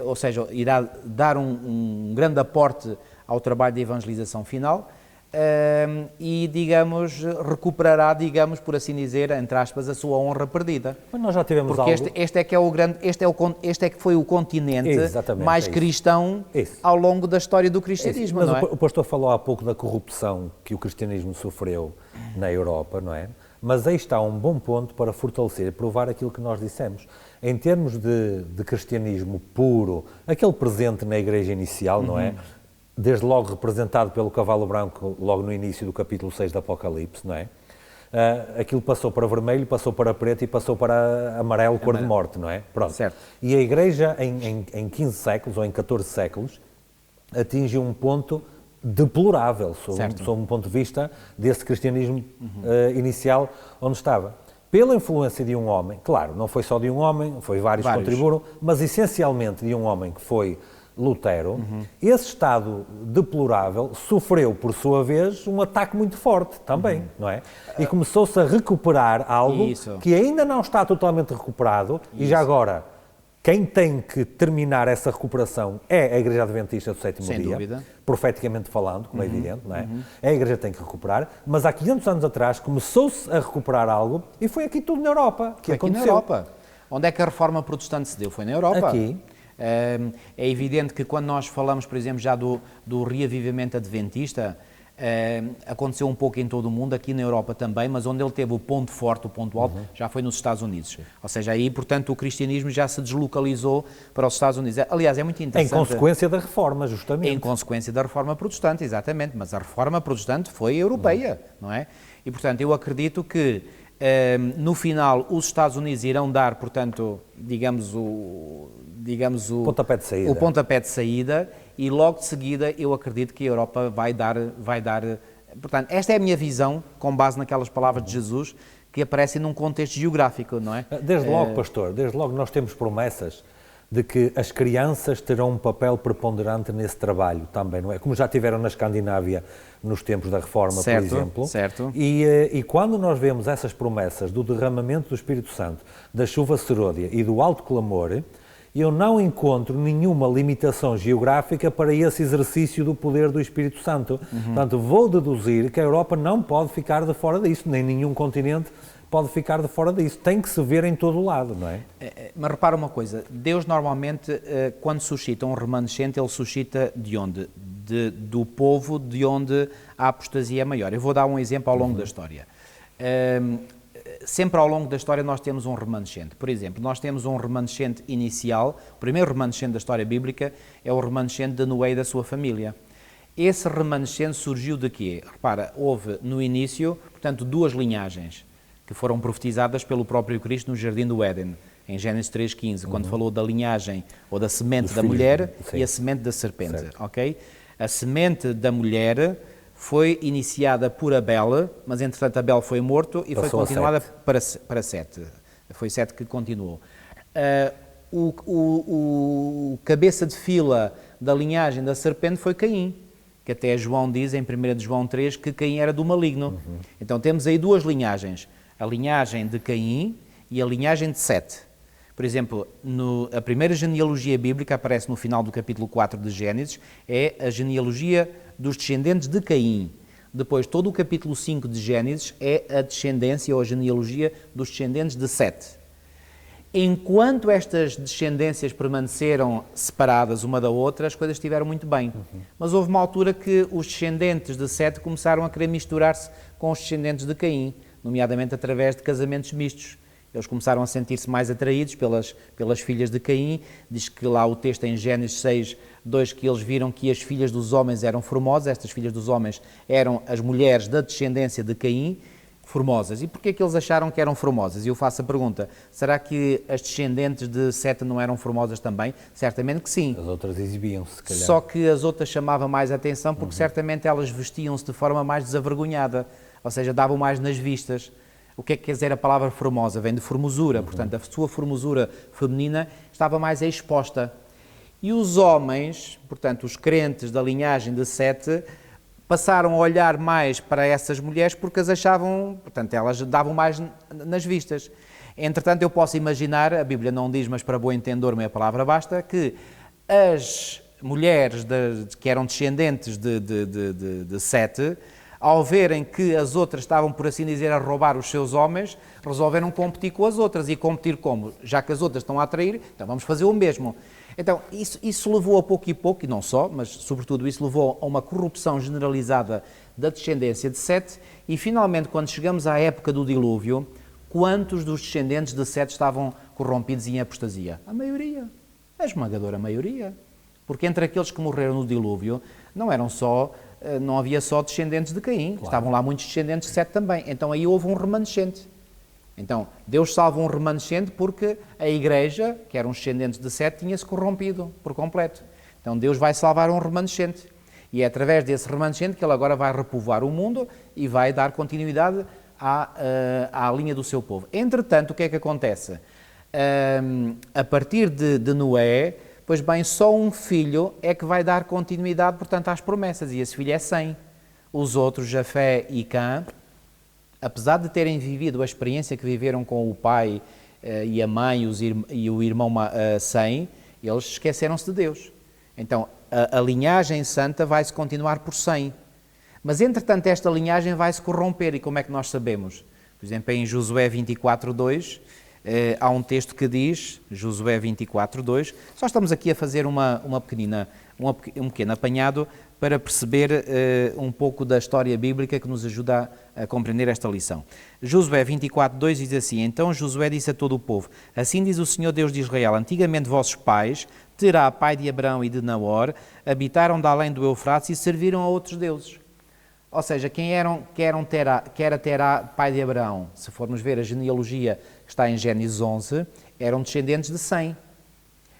ou seja, irá dar um grande aporte ao trabalho de evangelização final, e, digamos, recuperará, digamos, por assim dizer, entre aspas, a sua honra perdida. Mas nós já tivemos porque algo... este é que é o grande, este é que foi o continente mais cristão ao longo da história do cristianismo, mas não é? O pastor falou há pouco da corrupção que o cristianismo sofreu na Europa, não é? Mas aí está um bom ponto para fortalecer e provar aquilo que nós dissemos. Em termos de cristianismo puro, aquele presente na igreja inicial, não é? Desde logo representado pelo cavalo branco, logo no início do capítulo 6 do Apocalipse, não é? Aquilo passou para vermelho, passou para preto e passou para amarelo, cor de morte, não é? Pronto. Certo. E a Igreja, em 15 séculos ou em 14 séculos, atinge um ponto deplorável, sob um ponto de vista desse cristianismo inicial onde estava. Pela influência de um homem, claro, não foi só de um homem, foi vários que contribuíram, mas essencialmente de um homem que foi Lutero, esse estado deplorável sofreu, por sua vez, um ataque muito forte também, não é? E começou-se a recuperar algo que ainda não está totalmente recuperado, e já agora, quem tem que terminar essa recuperação é a Igreja Adventista do Sétimo Dia, dúvida. Profeticamente falando, como é evidente, não é? A Igreja tem que recuperar, mas há 500 anos atrás começou-se a recuperar algo, e foi aqui tudo na Europa que aconteceu. Aqui na Europa. Onde é que a reforma protestante se deu? Foi na Europa. Aqui. É evidente que quando nós falamos, por exemplo, já do reavivamento adventista, Aconteceu um pouco em todo o mundo, aqui na Europa também, mas onde ele teve o ponto forte, o ponto alto, já foi nos Estados Unidos. Ou seja, aí, portanto, o cristianismo já se deslocalizou para os Estados Unidos. Aliás, é muito interessante. Em consequência da Reforma, justamente. Em consequência da Reforma Protestante, exatamente. Mas a Reforma Protestante foi europeia, não é? E, portanto, eu acredito que, no final, os Estados Unidos irão dar, portanto, digamos o Pontapé de saída. O pontapé de saída, e logo de seguida eu acredito que a Europa vai dar. Portanto, esta é a minha visão, com base naquelas palavras de Jesus, que aparecem num contexto geográfico, não é? Desde logo, pastor, desde logo nós temos promessas de que as crianças terão um papel preponderante nesse trabalho também, não é? Como já tiveram na Escandinávia nos tempos da Reforma, certo, por exemplo. Certo. E quando nós vemos essas promessas do derramamento do Espírito Santo, da chuva seródia e do alto clamor, eu não encontro nenhuma limitação geográfica para esse exercício do poder do Espírito Santo. Portanto, vou deduzir que a Europa não pode ficar de fora disso, nem nenhum continente pode ficar de fora disso. Tem que se ver em todo o lado, não é? Mas repara uma coisa, Deus normalmente, quando suscita um remanescente, ele suscita de onde? Do povo de onde a apostasia é maior. Eu vou dar um exemplo ao longo da história. Sempre ao longo da história nós temos um remanescente. Por exemplo, nós temos um remanescente inicial, o primeiro remanescente da história bíblica é o remanescente de Noé e da sua família. Esse remanescente surgiu de quê? Repara, houve no início, portanto, duas linhagens que foram profetizadas pelo próprio Cristo no Jardim do Éden, em Gênesis 3,15, quando falou da linhagem ou da semente da mulher e a semente da serpente. Ok? A semente da mulher foi iniciada por Abel, mas entretanto Abel foi morto e foi continuada para Sete. Foi Sete que continuou. O cabeça de fila da linhagem da serpente foi Caim, que até João diz em 1 de João 3 que Caim era do maligno. Então temos aí duas linhagens, a linhagem de Caim e a linhagem de Sete. Por exemplo, a primeira genealogia bíblica aparece no final do capítulo 4 de Gênesis, é a genealogia dos descendentes de Caim. Depois, todo o capítulo 5 de Gênesis é a descendência ou a genealogia dos descendentes de Sete. Enquanto estas descendências permaneceram separadas uma da outra, as coisas estiveram muito bem. Mas houve uma altura que os descendentes de Sete começaram a querer misturar-se com os descendentes de Caim, nomeadamente através de casamentos mistos. Eles começaram a sentir-se mais atraídos pelas filhas de Caim. Diz que lá o texto em Gênesis 6, 2, que eles viram que as filhas dos homens eram formosas. Estas filhas dos homens eram as mulheres da descendência de Caim, formosas. E porquê que eles acharam que eram formosas? E eu faço a pergunta, será que as descendentes de Sete não eram formosas também? Certamente que sim. As outras exibiam-se, se calhar. Só que as outras chamavam mais a atenção porque certamente elas vestiam-se de forma mais desavergonhada, ou seja, davam mais nas vistas. O que é que quer dizer a palavra formosa? Vem de formosura, portanto, a sua formosura feminina estava mais exposta. E os homens, portanto, os crentes da linhagem de Sete, passaram a olhar mais para essas mulheres porque as achavam, portanto, elas davam mais nas vistas. Entretanto, eu posso imaginar, a Bíblia não diz, mas para bom entendedor meia palavra basta, que as mulheres que eram descendentes de Sete, ao verem que as outras estavam, por assim dizer, a roubar os seus homens, resolveram competir com as outras. E competir como? Já que as outras estão a atrair, então vamos fazer o mesmo. Então, isso levou a pouco, e não só, mas sobretudo isso levou a uma corrupção generalizada da descendência de Sete, e finalmente, quando chegamos à época do dilúvio, quantos dos descendentes de Sete estavam corrompidos em apostasia? A maioria, a esmagadora maioria. Porque entre aqueles que morreram no dilúvio, não havia só descendentes de Caim, claro. Estavam lá muitos descendentes de Sete também. Então aí houve um remanescente. Então, Deus salva um remanescente porque a igreja, que eram os descendentes de Sete, tinha-se corrompido por completo. Então Deus vai salvar um remanescente. E é através desse remanescente que Ele agora vai repovoar o mundo e vai dar continuidade à linha do seu povo. Entretanto, o que é que acontece? A partir de Noé, pois bem, só um filho é que vai dar continuidade, portanto, às promessas, e esse filho é Sem. Os outros, Jafé e Cã, apesar de terem vivido a experiência que viveram com o pai e a mãe e o irmão Sem, eles esqueceram-se de Deus. Então, a linhagem santa vai-se continuar por Sem. Mas, entretanto, esta linhagem vai-se corromper, e como é que nós sabemos? Por exemplo, em Josué 24:2, há um texto que diz, Josué 24:2, só estamos aqui a fazer um pequeno apanhado para perceber um pouco da história bíblica que nos ajuda a compreender esta lição. Josué 24:2 diz assim: Então Josué disse a todo o povo: Assim diz o Senhor Deus de Israel, antigamente vossos pais, Terá, pai de Abrão e de Naor, habitaram de além do Eufrates e serviram a outros deuses. Ou seja, quem era Terá, pai de Abraão? Se formos ver a genealogia que está em Gênesis 11, eram descendentes de Sem.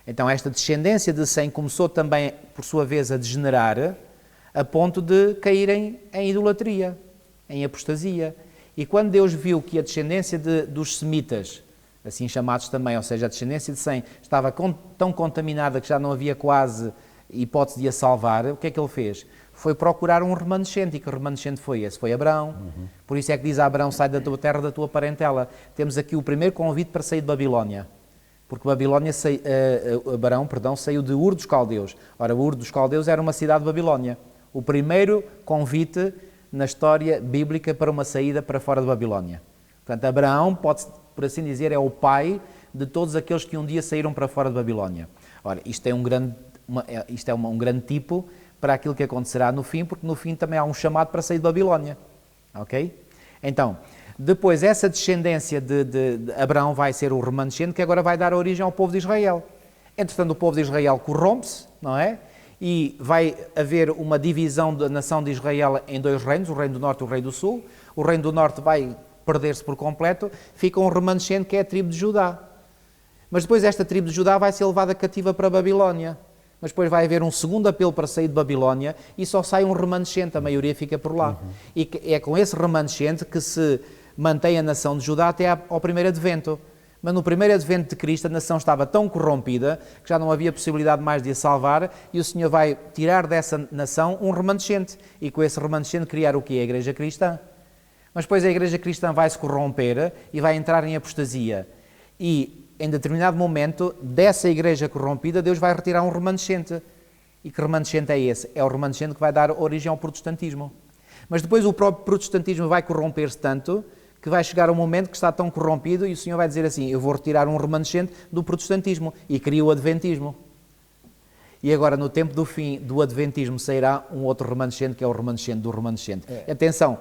Então esta descendência de Sem começou também, por sua vez, a degenerar, a ponto de caírem em idolatria, em apostasia. E quando Deus viu que a descendência dos semitas, assim chamados também, ou seja, a descendência de Sem, estava tão contaminada que já não havia quase hipótese de a salvar, o que é que ele fez? Foi procurar um remanescente. E que remanescente foi esse? Foi Abraão. Por isso é que diz a Abraão: sai da tua terra, da tua parentela. Temos aqui o primeiro convite para sair de Babilónia. Porque Abraão saiu de Ur dos Caldeus. Ora, Ur dos Caldeus era uma cidade de Babilónia. O primeiro convite na história bíblica para uma saída para fora de Babilónia. Portanto, Abraão, pode, por assim dizer, é o pai de todos aqueles que um dia saíram para fora de Babilónia. Ora, isto é um grande tipo para aquilo que acontecerá no fim, porque no fim também há um chamado para sair de Babilónia. Ok? Então, depois essa descendência de Abraão vai ser o remanescente que agora vai dar origem ao povo de Israel. Entretanto, o povo de Israel corrompe-se, não é? E vai haver uma divisão da nação de Israel em dois reinos, o reino do norte e o reino do sul. O reino do norte vai perder-se por completo, fica um remanescente que é a tribo de Judá. Mas depois esta tribo de Judá vai ser levada cativa para a Babilónia. Mas depois vai haver um segundo apelo para sair de Babilónia e só sai um remanescente, a maioria fica por lá. E é com esse remanescente que se mantém a nação de Judá até ao primeiro advento. Mas no primeiro advento de Cristo a nação estava tão corrompida que já não havia possibilidade mais de a salvar e o Senhor vai tirar dessa nação um remanescente e com esse remanescente criar o quê? A Igreja Cristã. Mas depois a Igreja Cristã vai se corromper e vai entrar em apostasia. E em determinado momento dessa Igreja corrompida Deus vai retirar um remanescente. E que remanescente é esse? É o remanescente que vai dar origem ao protestantismo. Mas depois o próprio protestantismo vai corromper-se tanto que vai chegar um momento que está tão corrompido e o Senhor vai dizer assim: eu vou retirar um remanescente do protestantismo, e cria o adventismo. E agora, no tempo do fim do adventismo, sairá um outro remanescente, que é o remanescente do remanescente. Atenção,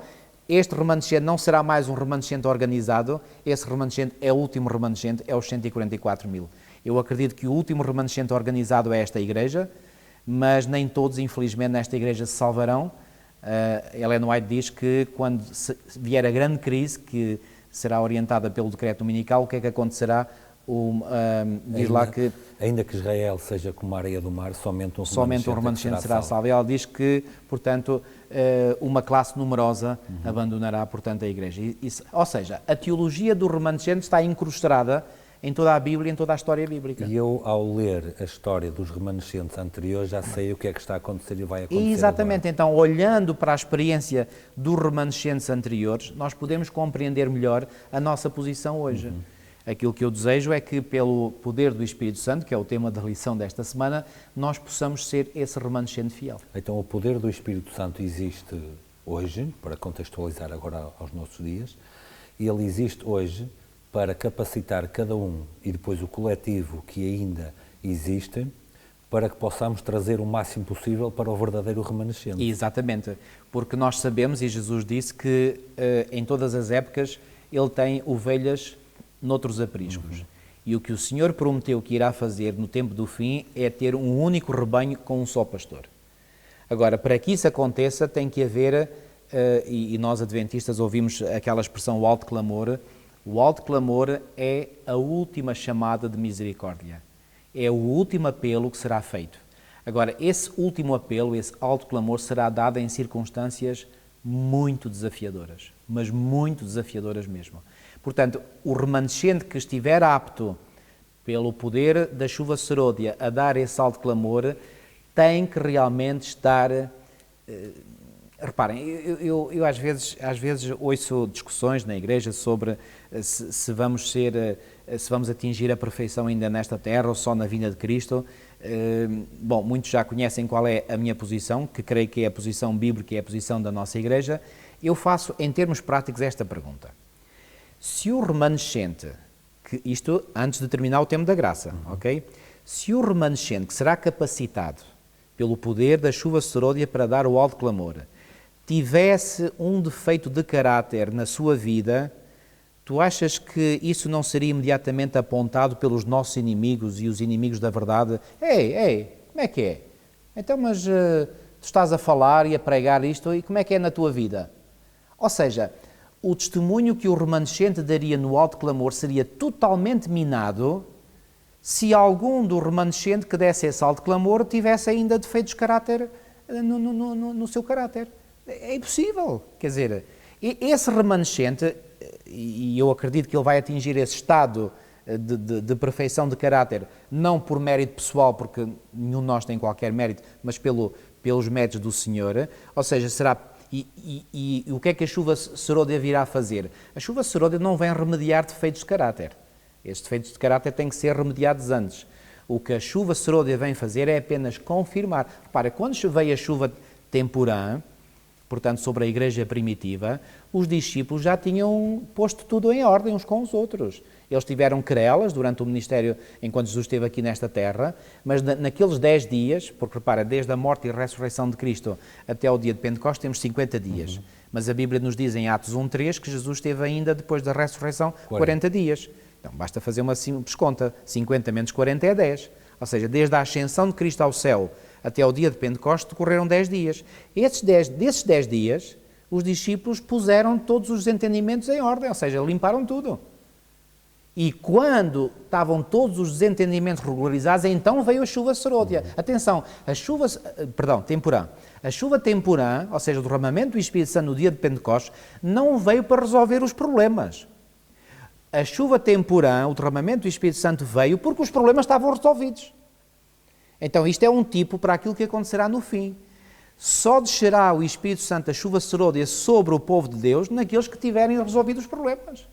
este remanescente não será mais um remanescente organizado, esse remanescente é o último remanescente, é os 144 mil. Eu acredito que o último remanescente organizado é esta Igreja, mas nem todos, infelizmente, nesta Igreja se salvarão. Ellen White diz que quando vier a grande crise, que será orientada pelo decreto dominical, o que é que acontecerá? Diz lá que... Ainda que Israel seja como a areia do mar, somente um remanescente será salvo. Ela diz que, portanto, uma classe numerosa abandonará, portanto, a Igreja. Ou seja, a teologia do remanescente está incrustada em toda a Bíblia, em toda a história bíblica. E eu, ao ler a história dos remanescentes anteriores, já sei o que é que está a acontecer e vai acontecer. Exatamente. Agora. Então, olhando para a experiência dos remanescentes anteriores, nós podemos compreender melhor a nossa posição hoje. Aquilo que eu desejo é que, pelo poder do Espírito Santo, que é o tema da lição desta semana, nós possamos ser esse remanescente fiel. Então, o poder do Espírito Santo existe hoje, para contextualizar agora aos nossos dias, e ele existe hoje para capacitar cada um e depois o coletivo que ainda existe, para que possamos trazer o máximo possível para o verdadeiro remanescente. Exatamente, porque nós sabemos, e Jesus disse que em todas as épocas ele tem ovelhas noutros apriscos. E o que o Senhor prometeu que irá fazer no tempo do fim é ter um único rebanho com um só pastor. Agora, para que isso aconteça, tem que haver, e nós adventistas ouvimos aquela expressão, o alto clamor. O alto clamor é a última chamada de misericórdia. É o último apelo que será feito. Agora, esse último apelo, esse alto clamor, será dado em circunstâncias muito desafiadoras, mas muito desafiadoras mesmo. Portanto, o remanescente que estiver apto, pelo poder da chuva serôdia, a dar esse alto clamor, tem que realmente estar... Reparem, eu às vezes ouço discussões na igreja sobre se vamos atingir a perfeição ainda nesta terra ou só na vinda de Cristo. Bom, muitos já conhecem qual é a minha posição, que creio que é a posição bíblica e é a posição da nossa igreja. Eu faço, em termos práticos, esta pergunta. Se o remanescente, isto antes de terminar o tempo da graça, ok? Se o remanescente que será capacitado pelo poder da chuva serôdia para dar o alto clamor, tivesse um defeito de caráter na sua vida, tu achas que isso não seria imediatamente apontado pelos nossos inimigos e os inimigos da verdade? Ei, como é que é? Então, mas tu estás a falar e a pregar isto, e como é que é na tua vida? Ou seja, o testemunho que o remanescente daria no alto clamor seria totalmente minado se algum do remanescente que desse esse alto clamor tivesse ainda defeitos de caráter no seu caráter. É impossível. Quer dizer, esse remanescente, e eu acredito que ele vai atingir esse estado de perfeição de caráter, não por mérito pessoal, porque nenhum de nós tem qualquer mérito, mas pelos méritos do Senhor, ou seja, será... E o que é que a chuva serôdia virá fazer? A chuva serôdia não vem remediar defeitos de caráter. Estes defeitos de caráter têm que ser remediados antes. O que a chuva serôdia vem fazer é apenas confirmar. Repara, quando veio a chuva temporã, portanto, sobre a igreja primitiva, os discípulos já tinham posto tudo em ordem uns com os outros. Eles tiveram querelas durante o ministério, enquanto Jesus esteve aqui nesta terra, mas naqueles 10 dias, porque repara, desde a morte e a ressurreição de Cristo até ao dia de Pentecostes temos 50 dias. Mas a Bíblia nos diz em Atos 1:3 que Jesus esteve ainda, depois da ressurreição, 40 dias. Então, basta fazer uma simples conta. 50 menos 40 é 10. Ou seja, desde a ascensão de Cristo ao céu até ao dia de Pentecostes decorreram 10 dias. Desses 10 dias, os discípulos puseram todos os desentendimentos em ordem, ou seja, limparam tudo. E quando estavam todos os desentendimentos regularizados, então veio a chuva serôdia. Atenção, temporã. A chuva temporã, ou seja, o derramamento do Espírito Santo no dia de Pentecostes, não veio para resolver os problemas. A chuva temporã, o derramamento do Espírito Santo veio porque os problemas estavam resolvidos. Então isto é um tipo para aquilo que acontecerá no fim. Só descerá o Espírito Santo, a chuva serôdia, sobre o povo de Deus naqueles que tiverem resolvido os problemas.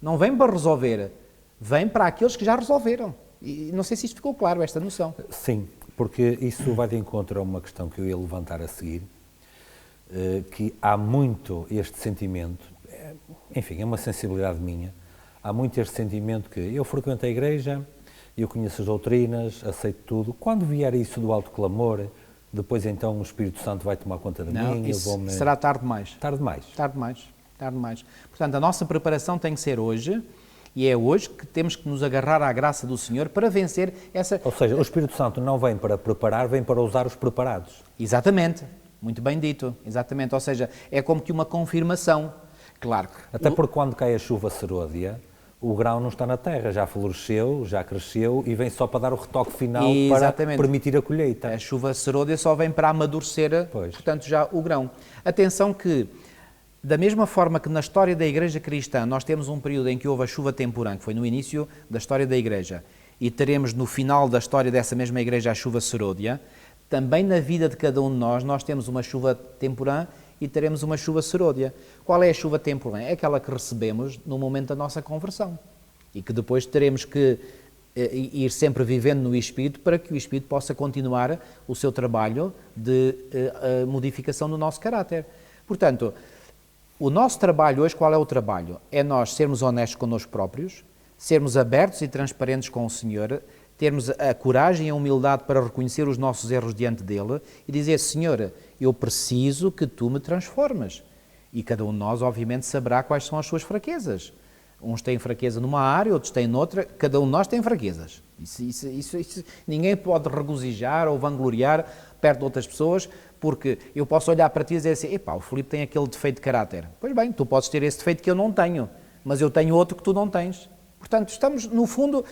Não vem para resolver, vem para aqueles que já resolveram. E não sei se isto ficou claro, esta noção. Sim, porque isso vai de encontro a uma questão que eu ia levantar a seguir, que há muito este sentimento, enfim, é uma sensibilidade minha, há muito este sentimento que eu frequento a igreja, eu conheço as doutrinas, aceito tudo, quando vier isso do alto clamor, depois então o Espírito Santo vai tomar conta de mim, eu vou-me... será tarde demais. Tarde demais. Tarde demais. Tarde demais. Portanto, a nossa preparação tem que ser hoje, e é hoje que temos que nos agarrar à graça do Senhor para vencer essa... Ou seja, o Espírito Santo não vem para preparar, vem para usar os preparados. Exatamente. Muito bem dito. Exatamente. Ou seja, é como que uma confirmação. Claro. Até porque quando cai a chuva serôdia, o grão não está na terra, já floresceu, já cresceu e vem só para dar o retoque final. Exatamente. Para permitir a colheita. A chuva serôdia só vem para amadurecer, portanto, já o grão. Atenção que, da mesma forma que na história da Igreja Cristã nós temos um período em que houve a chuva temporã, que foi no início da história da Igreja, e teremos no final da história dessa mesma Igreja a chuva serôdia, também na vida de cada um de nós temos uma chuva temporã e teremos uma chuva serôdia. Qual é a chuva temporã? É aquela que recebemos no momento da nossa conversão e que depois teremos que ir sempre vivendo no Espírito para que o Espírito possa continuar o seu trabalho de modificação do nosso caráter. Portanto, o nosso trabalho hoje, qual é o trabalho? É nós sermos honestos connosco próprios, sermos abertos e transparentes com o Senhor, termos a coragem e a humildade para reconhecer os nossos erros diante dele e dizer, Senhor, eu preciso que tu me transformes. E cada um de nós, obviamente, saberá quais são as suas fraquezas. Uns têm fraqueza numa área, outros têm noutra, cada um de nós tem fraquezas. Isso ninguém pode regozijar ou vangloriar perto de outras pessoas, porque eu posso olhar para ti e dizer assim, epá, o Filipe tem aquele defeito de caráter. Pois bem, tu podes ter esse defeito que eu não tenho, mas eu tenho outro que tu não tens. Portanto, estamos, no fundo,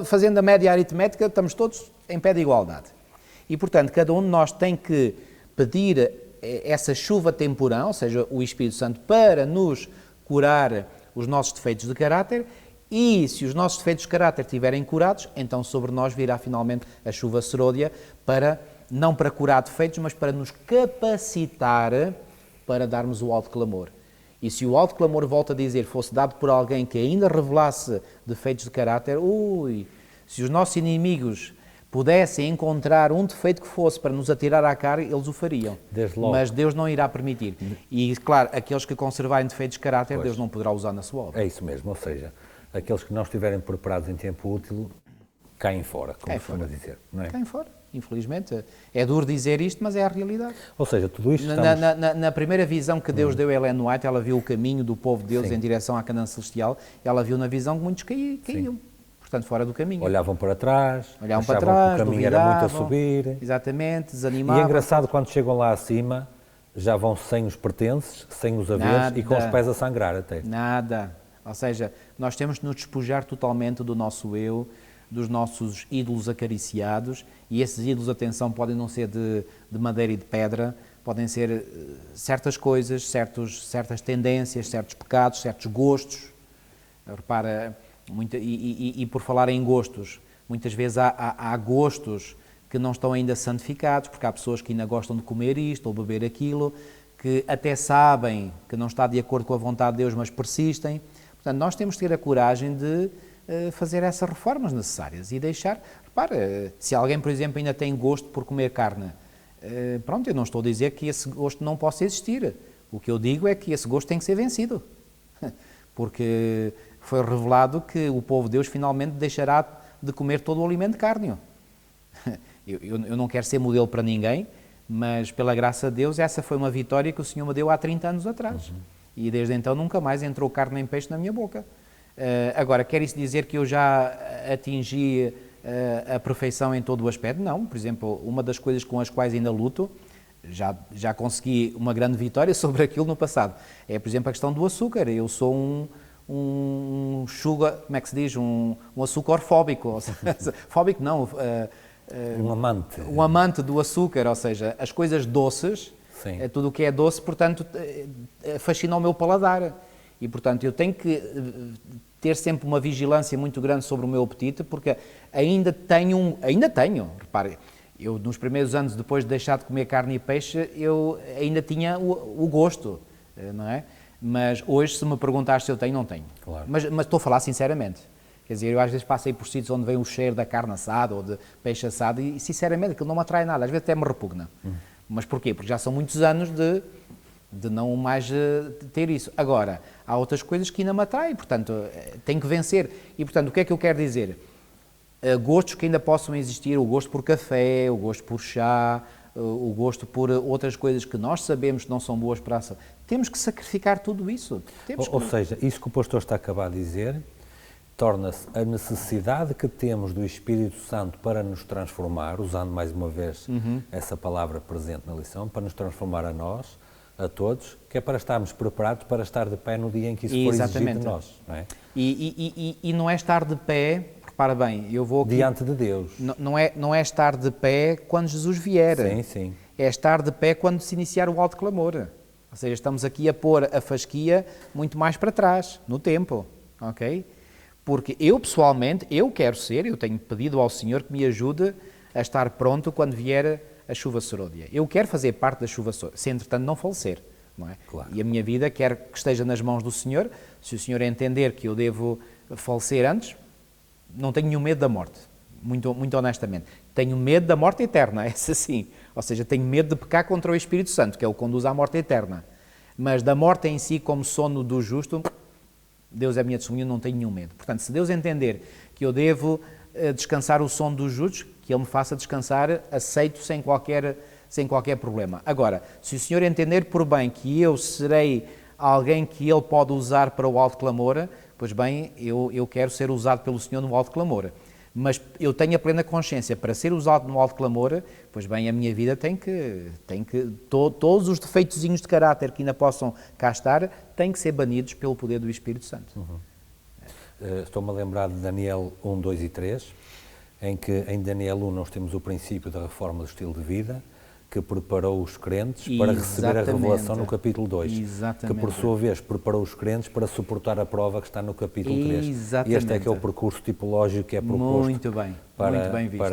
fazendo a média aritmética, estamos todos em pé de igualdade. E, portanto, cada um de nós tem que pedir essa chuva temporã, ou seja, o Espírito Santo, para nos curar os nossos defeitos de caráter, e se os nossos defeitos de caráter estiverem curados, então sobre nós virá finalmente a chuva serôdia, não para curar defeitos, mas para nos capacitar para darmos o alto clamor. E se o alto clamor, volta a dizer, fosse dado por alguém que ainda revelasse defeitos de caráter, se os nossos inimigos pudessem encontrar um defeito que fosse para nos atirar à cara, eles o fariam. Desde logo. Mas Deus não irá permitir. E, claro, aqueles que conservarem defeitos de caráter, Deus não poderá usar na sua obra. É isso mesmo, ou seja, aqueles que não estiverem preparados em tempo útil, caem fora, como costuma dizer, não é? Caem fora. infelizmente. É duro dizer isto, mas é a realidade. Ou seja, tudo isto Na primeira visão que Deus deu a Ellen White, ela viu o caminho do povo de Deus Sim. em direção à Canaã Celestial, ela viu na visão que muitos caíam, portanto, fora do caminho. Olhavam para trás, Olhavam para achavam trás, que o caminho era muito a duvidavam, subir. exatamente, E desanimavam. é engraçado quando chegam lá acima, já vão sem os pertences, sem os haveres Nada. e com os pés a sangrar até. Nada. Ou seja, nós temos de nos despojar totalmente do nosso eu, dos nossos ídolos acariciados, e esses ídolos, atenção, podem não ser de madeira e de pedra, podem ser certas coisas, certas tendências, certos pecados, certos gostos. Repara, e por falar em gostos, muitas vezes há gostos que não estão ainda santificados, porque há pessoas que ainda gostam de comer isto ou beber aquilo, que até sabem que não está de acordo com a vontade de Deus, mas persistem. Portanto, nós temos de ter a coragem de fazer essas reformas necessárias e deixar... Repara, se alguém, por exemplo, ainda tem gosto por comer carne, pronto, eu não estou a dizer que esse gosto não possa existir. O que eu digo é que esse gosto tem que ser vencido. Porque foi revelado que o povo de Deus finalmente deixará de comer todo o alimento cárneo. Eu não quero ser modelo para ninguém, mas pela graça de Deus essa foi uma vitória que o Senhor me deu há 30 anos atrás. E desde então nunca mais entrou carne nem peixe na minha boca. Agora, quer isso dizer que eu já atingi a perfeição em todo o aspecto? Não. Por exemplo, uma das coisas com as quais ainda luto, já consegui uma grande vitória sobre aquilo no passado, é, por exemplo, a questão do açúcar. Eu sou um sugar, como é que se diz? Um açúcar fóbico. Fóbico não, um amante do açúcar, ou seja, as coisas doces, tudo o que é doce, portanto, fascina o meu paladar. E, portanto, eu tenho que ter sempre uma vigilância muito grande sobre o meu apetite, porque ainda tenho, repare, eu nos primeiros anos, depois de deixar de comer carne e peixe, eu ainda tinha o gosto, não é? Mas hoje, se me perguntares se eu tenho, não tenho. Claro. Mas estou a falar sinceramente. Quer dizer, eu às vezes passei por sítios onde vem o cheiro da carne assada ou de peixe assado e, sinceramente, aquilo não me atrai nada. Às vezes até me repugna. Mas porquê? Porque já são muitos anos de não mais ter isso. Agora, há outras coisas que ainda me atraem, portanto, tenho que vencer. E, portanto, o que é que eu quero dizer? Gostos que ainda possam existir, o gosto por café, o gosto por chá, o gosto por outras coisas que nós sabemos que não são boas para a saúde. Temos que sacrificar tudo isso. Ou seja, isso que o pastor está a acabar de dizer torna-se a necessidade que temos do Espírito Santo para nos transformar, usando mais uma vez essa palavra presente na lição, para nos transformar a nós, a todos, que é para estarmos preparados para estar de pé no dia em que isso for exigido de nós. Não é? E não é estar de pé, repara bem, eu vou aqui... Diante de Deus. Não é estar de pé quando Jesus vier. Sim, sim. É estar de pé quando se iniciar o alto clamor. Ou seja, estamos aqui a pôr a fasquia muito mais para trás, no tempo, ok? Porque eu, pessoalmente, eu tenho pedido ao Senhor que me ajude a estar pronto quando vier a chuva serôdia. Eu quero fazer parte da chuva serôdia, se entretanto não falecer, não é? Claro. E a minha vida quero que esteja nas mãos do Senhor. Se o Senhor entender que eu devo falecer antes, não tenho nenhum medo da morte, muito honestamente. Tenho medo da morte eterna, essa sim. Ou seja, tenho medo de pecar contra o Espírito Santo, que é o que conduz à morte eterna. Mas da morte em si, como sono do justo, Deus é a minha testemunha, não tenho nenhum medo. Portanto, se Deus entender que eu devo descansar o sono dos justos, que Ele me faça descansar, aceito sem qualquer problema. Agora, se o Senhor entender por bem que eu serei alguém que Ele pode usar para o alto clamor, pois bem, eu quero ser usado pelo Senhor no alto clamor. Mas eu tenho a plena consciência, para ser usado no alto clamor, pois bem, a minha vida tem que todos os defeitozinhos de caráter que ainda possam cá estar, têm que ser banidos pelo poder do Espírito Santo. Estou-me a lembrar de Daniel 1, 2 e 3, em que em Daniel 1 nós temos o princípio da reforma do estilo de vida, que preparou os crentes para receber a revelação no capítulo 2, que por sua vez preparou os crentes para suportar a prova que está no capítulo 3. E este é que é o percurso tipológico que é proposto muito bem visto.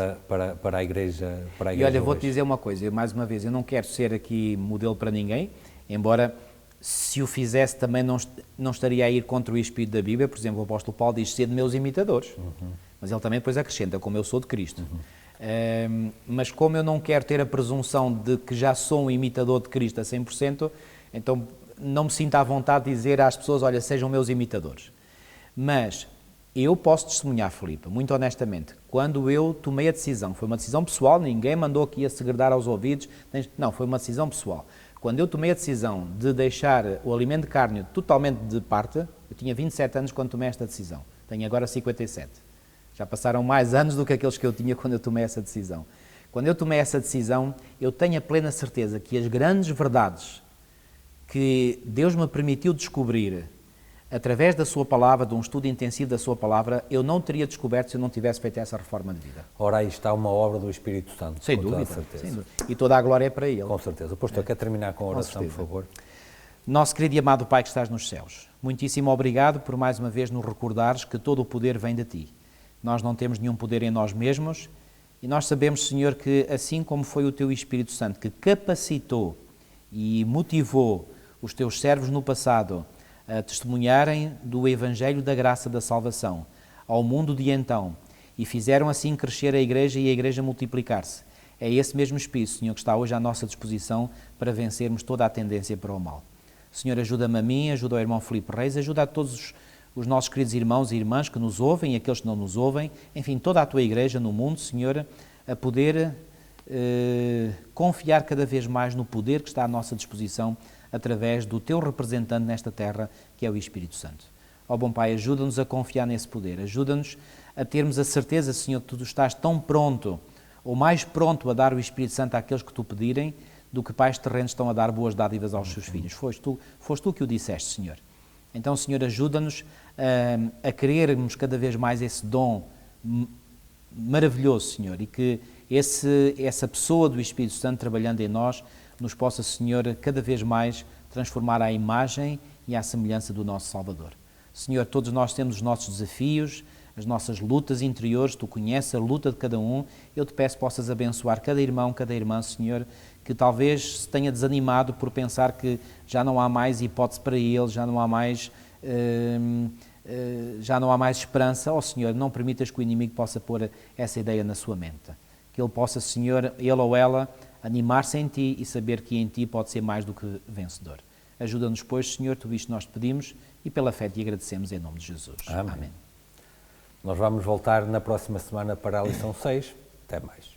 Para a Igreja. E olha, vou-te dizer uma coisa, mais uma vez, eu não quero ser aqui modelo para ninguém, embora se o fizesse também não estaria a ir contra o Espírito da Bíblia. Por exemplo, o apóstolo Paulo diz ser de meus imitadores, mas ele também depois acrescenta, como eu sou de Cristo. Mas como eu não quero ter a presunção de que já sou um imitador de Cristo a 100%, então não me sinto à vontade de dizer às pessoas, olha, sejam meus imitadores. Mas Eu posso testemunhar, Filipe, muito honestamente, quando eu tomei a decisão, foi uma decisão pessoal, ninguém mandou aqui a segredar aos ouvidos, não, foi uma decisão pessoal. Quando eu tomei a decisão de deixar o alimento de carne totalmente de parte, eu tinha 27 anos quando tomei esta decisão, tenho agora 57. Já passaram mais anos do que aqueles que eu tinha quando eu tomei essa decisão. Quando eu tomei essa decisão, eu tenho a plena certeza que as grandes verdades que Deus me permitiu descobrir através da sua palavra, de um estudo intensivo da sua palavra, eu não teria descoberto se eu não tivesse feito essa reforma de vida. Ora, aí está uma obra do Espírito Santo, Sem com dúvida, toda a certeza. sem dúvida. E toda a glória é para Ele. Com certeza. O pastor quer terminar com a oração, por favor? Nosso querido e amado Pai que estás nos céus, muitíssimo obrigado por mais uma vez nos recordares que todo o poder vem de Ti. Nós não temos nenhum poder em nós mesmos e nós sabemos, Senhor, que assim como foi o Teu Espírito Santo que capacitou e motivou os Teus servos no passado a testemunharem do Evangelho da graça da salvação ao mundo de então e fizeram assim crescer a Igreja e a Igreja multiplicar-se. É esse mesmo Espírito, Senhor, que está hoje à nossa disposição para vencermos toda a tendência para o mal. Senhor, ajuda-me a mim, ajuda o irmão Filipe Reis, ajuda a todos os nossos queridos irmãos e irmãs que nos ouvem e aqueles que não nos ouvem, enfim, toda a Tua Igreja no mundo, Senhor, a poder confiar cada vez mais no poder que está à nossa disposição através do Teu representante nesta terra, que é o Espírito Santo. Ó bom Pai, ajuda-nos a confiar nesse poder, ajuda-nos a termos a certeza, Senhor, que Tu estás tão pronto, ou mais pronto a dar o Espírito Santo àqueles que Tu pedirem, do que pais terrenos estão a dar boas dádivas aos seus filhos. Foste tu que o disseste, Senhor. Então, Senhor, ajuda-nos a querermos cada vez mais esse dom maravilhoso, Senhor, e que essa pessoa do Espírito Santo trabalhando em nós nos possa, Senhor, cada vez mais transformar à imagem e à semelhança do nosso Salvador. Senhor, todos nós temos os nossos desafios, as nossas lutas interiores, Tu conheces a luta de cada um. Eu Te peço que possas abençoar cada irmão, cada irmã, Senhor, que talvez se tenha desanimado por pensar que já não há mais hipótese para ele, já não há mais esperança. Ó Senhor, não permitas que o inimigo possa pôr essa ideia na sua mente. Que ele possa, Senhor, ele ou ela, animar-se em Ti e saber que em Ti pode ser mais do que vencedor. Ajuda-nos, pois, Senhor, tudo isto nós te pedimos e pela fé Te agradecemos em nome de Jesus. Amém. Nós vamos voltar na próxima semana para a lição 6. Até mais.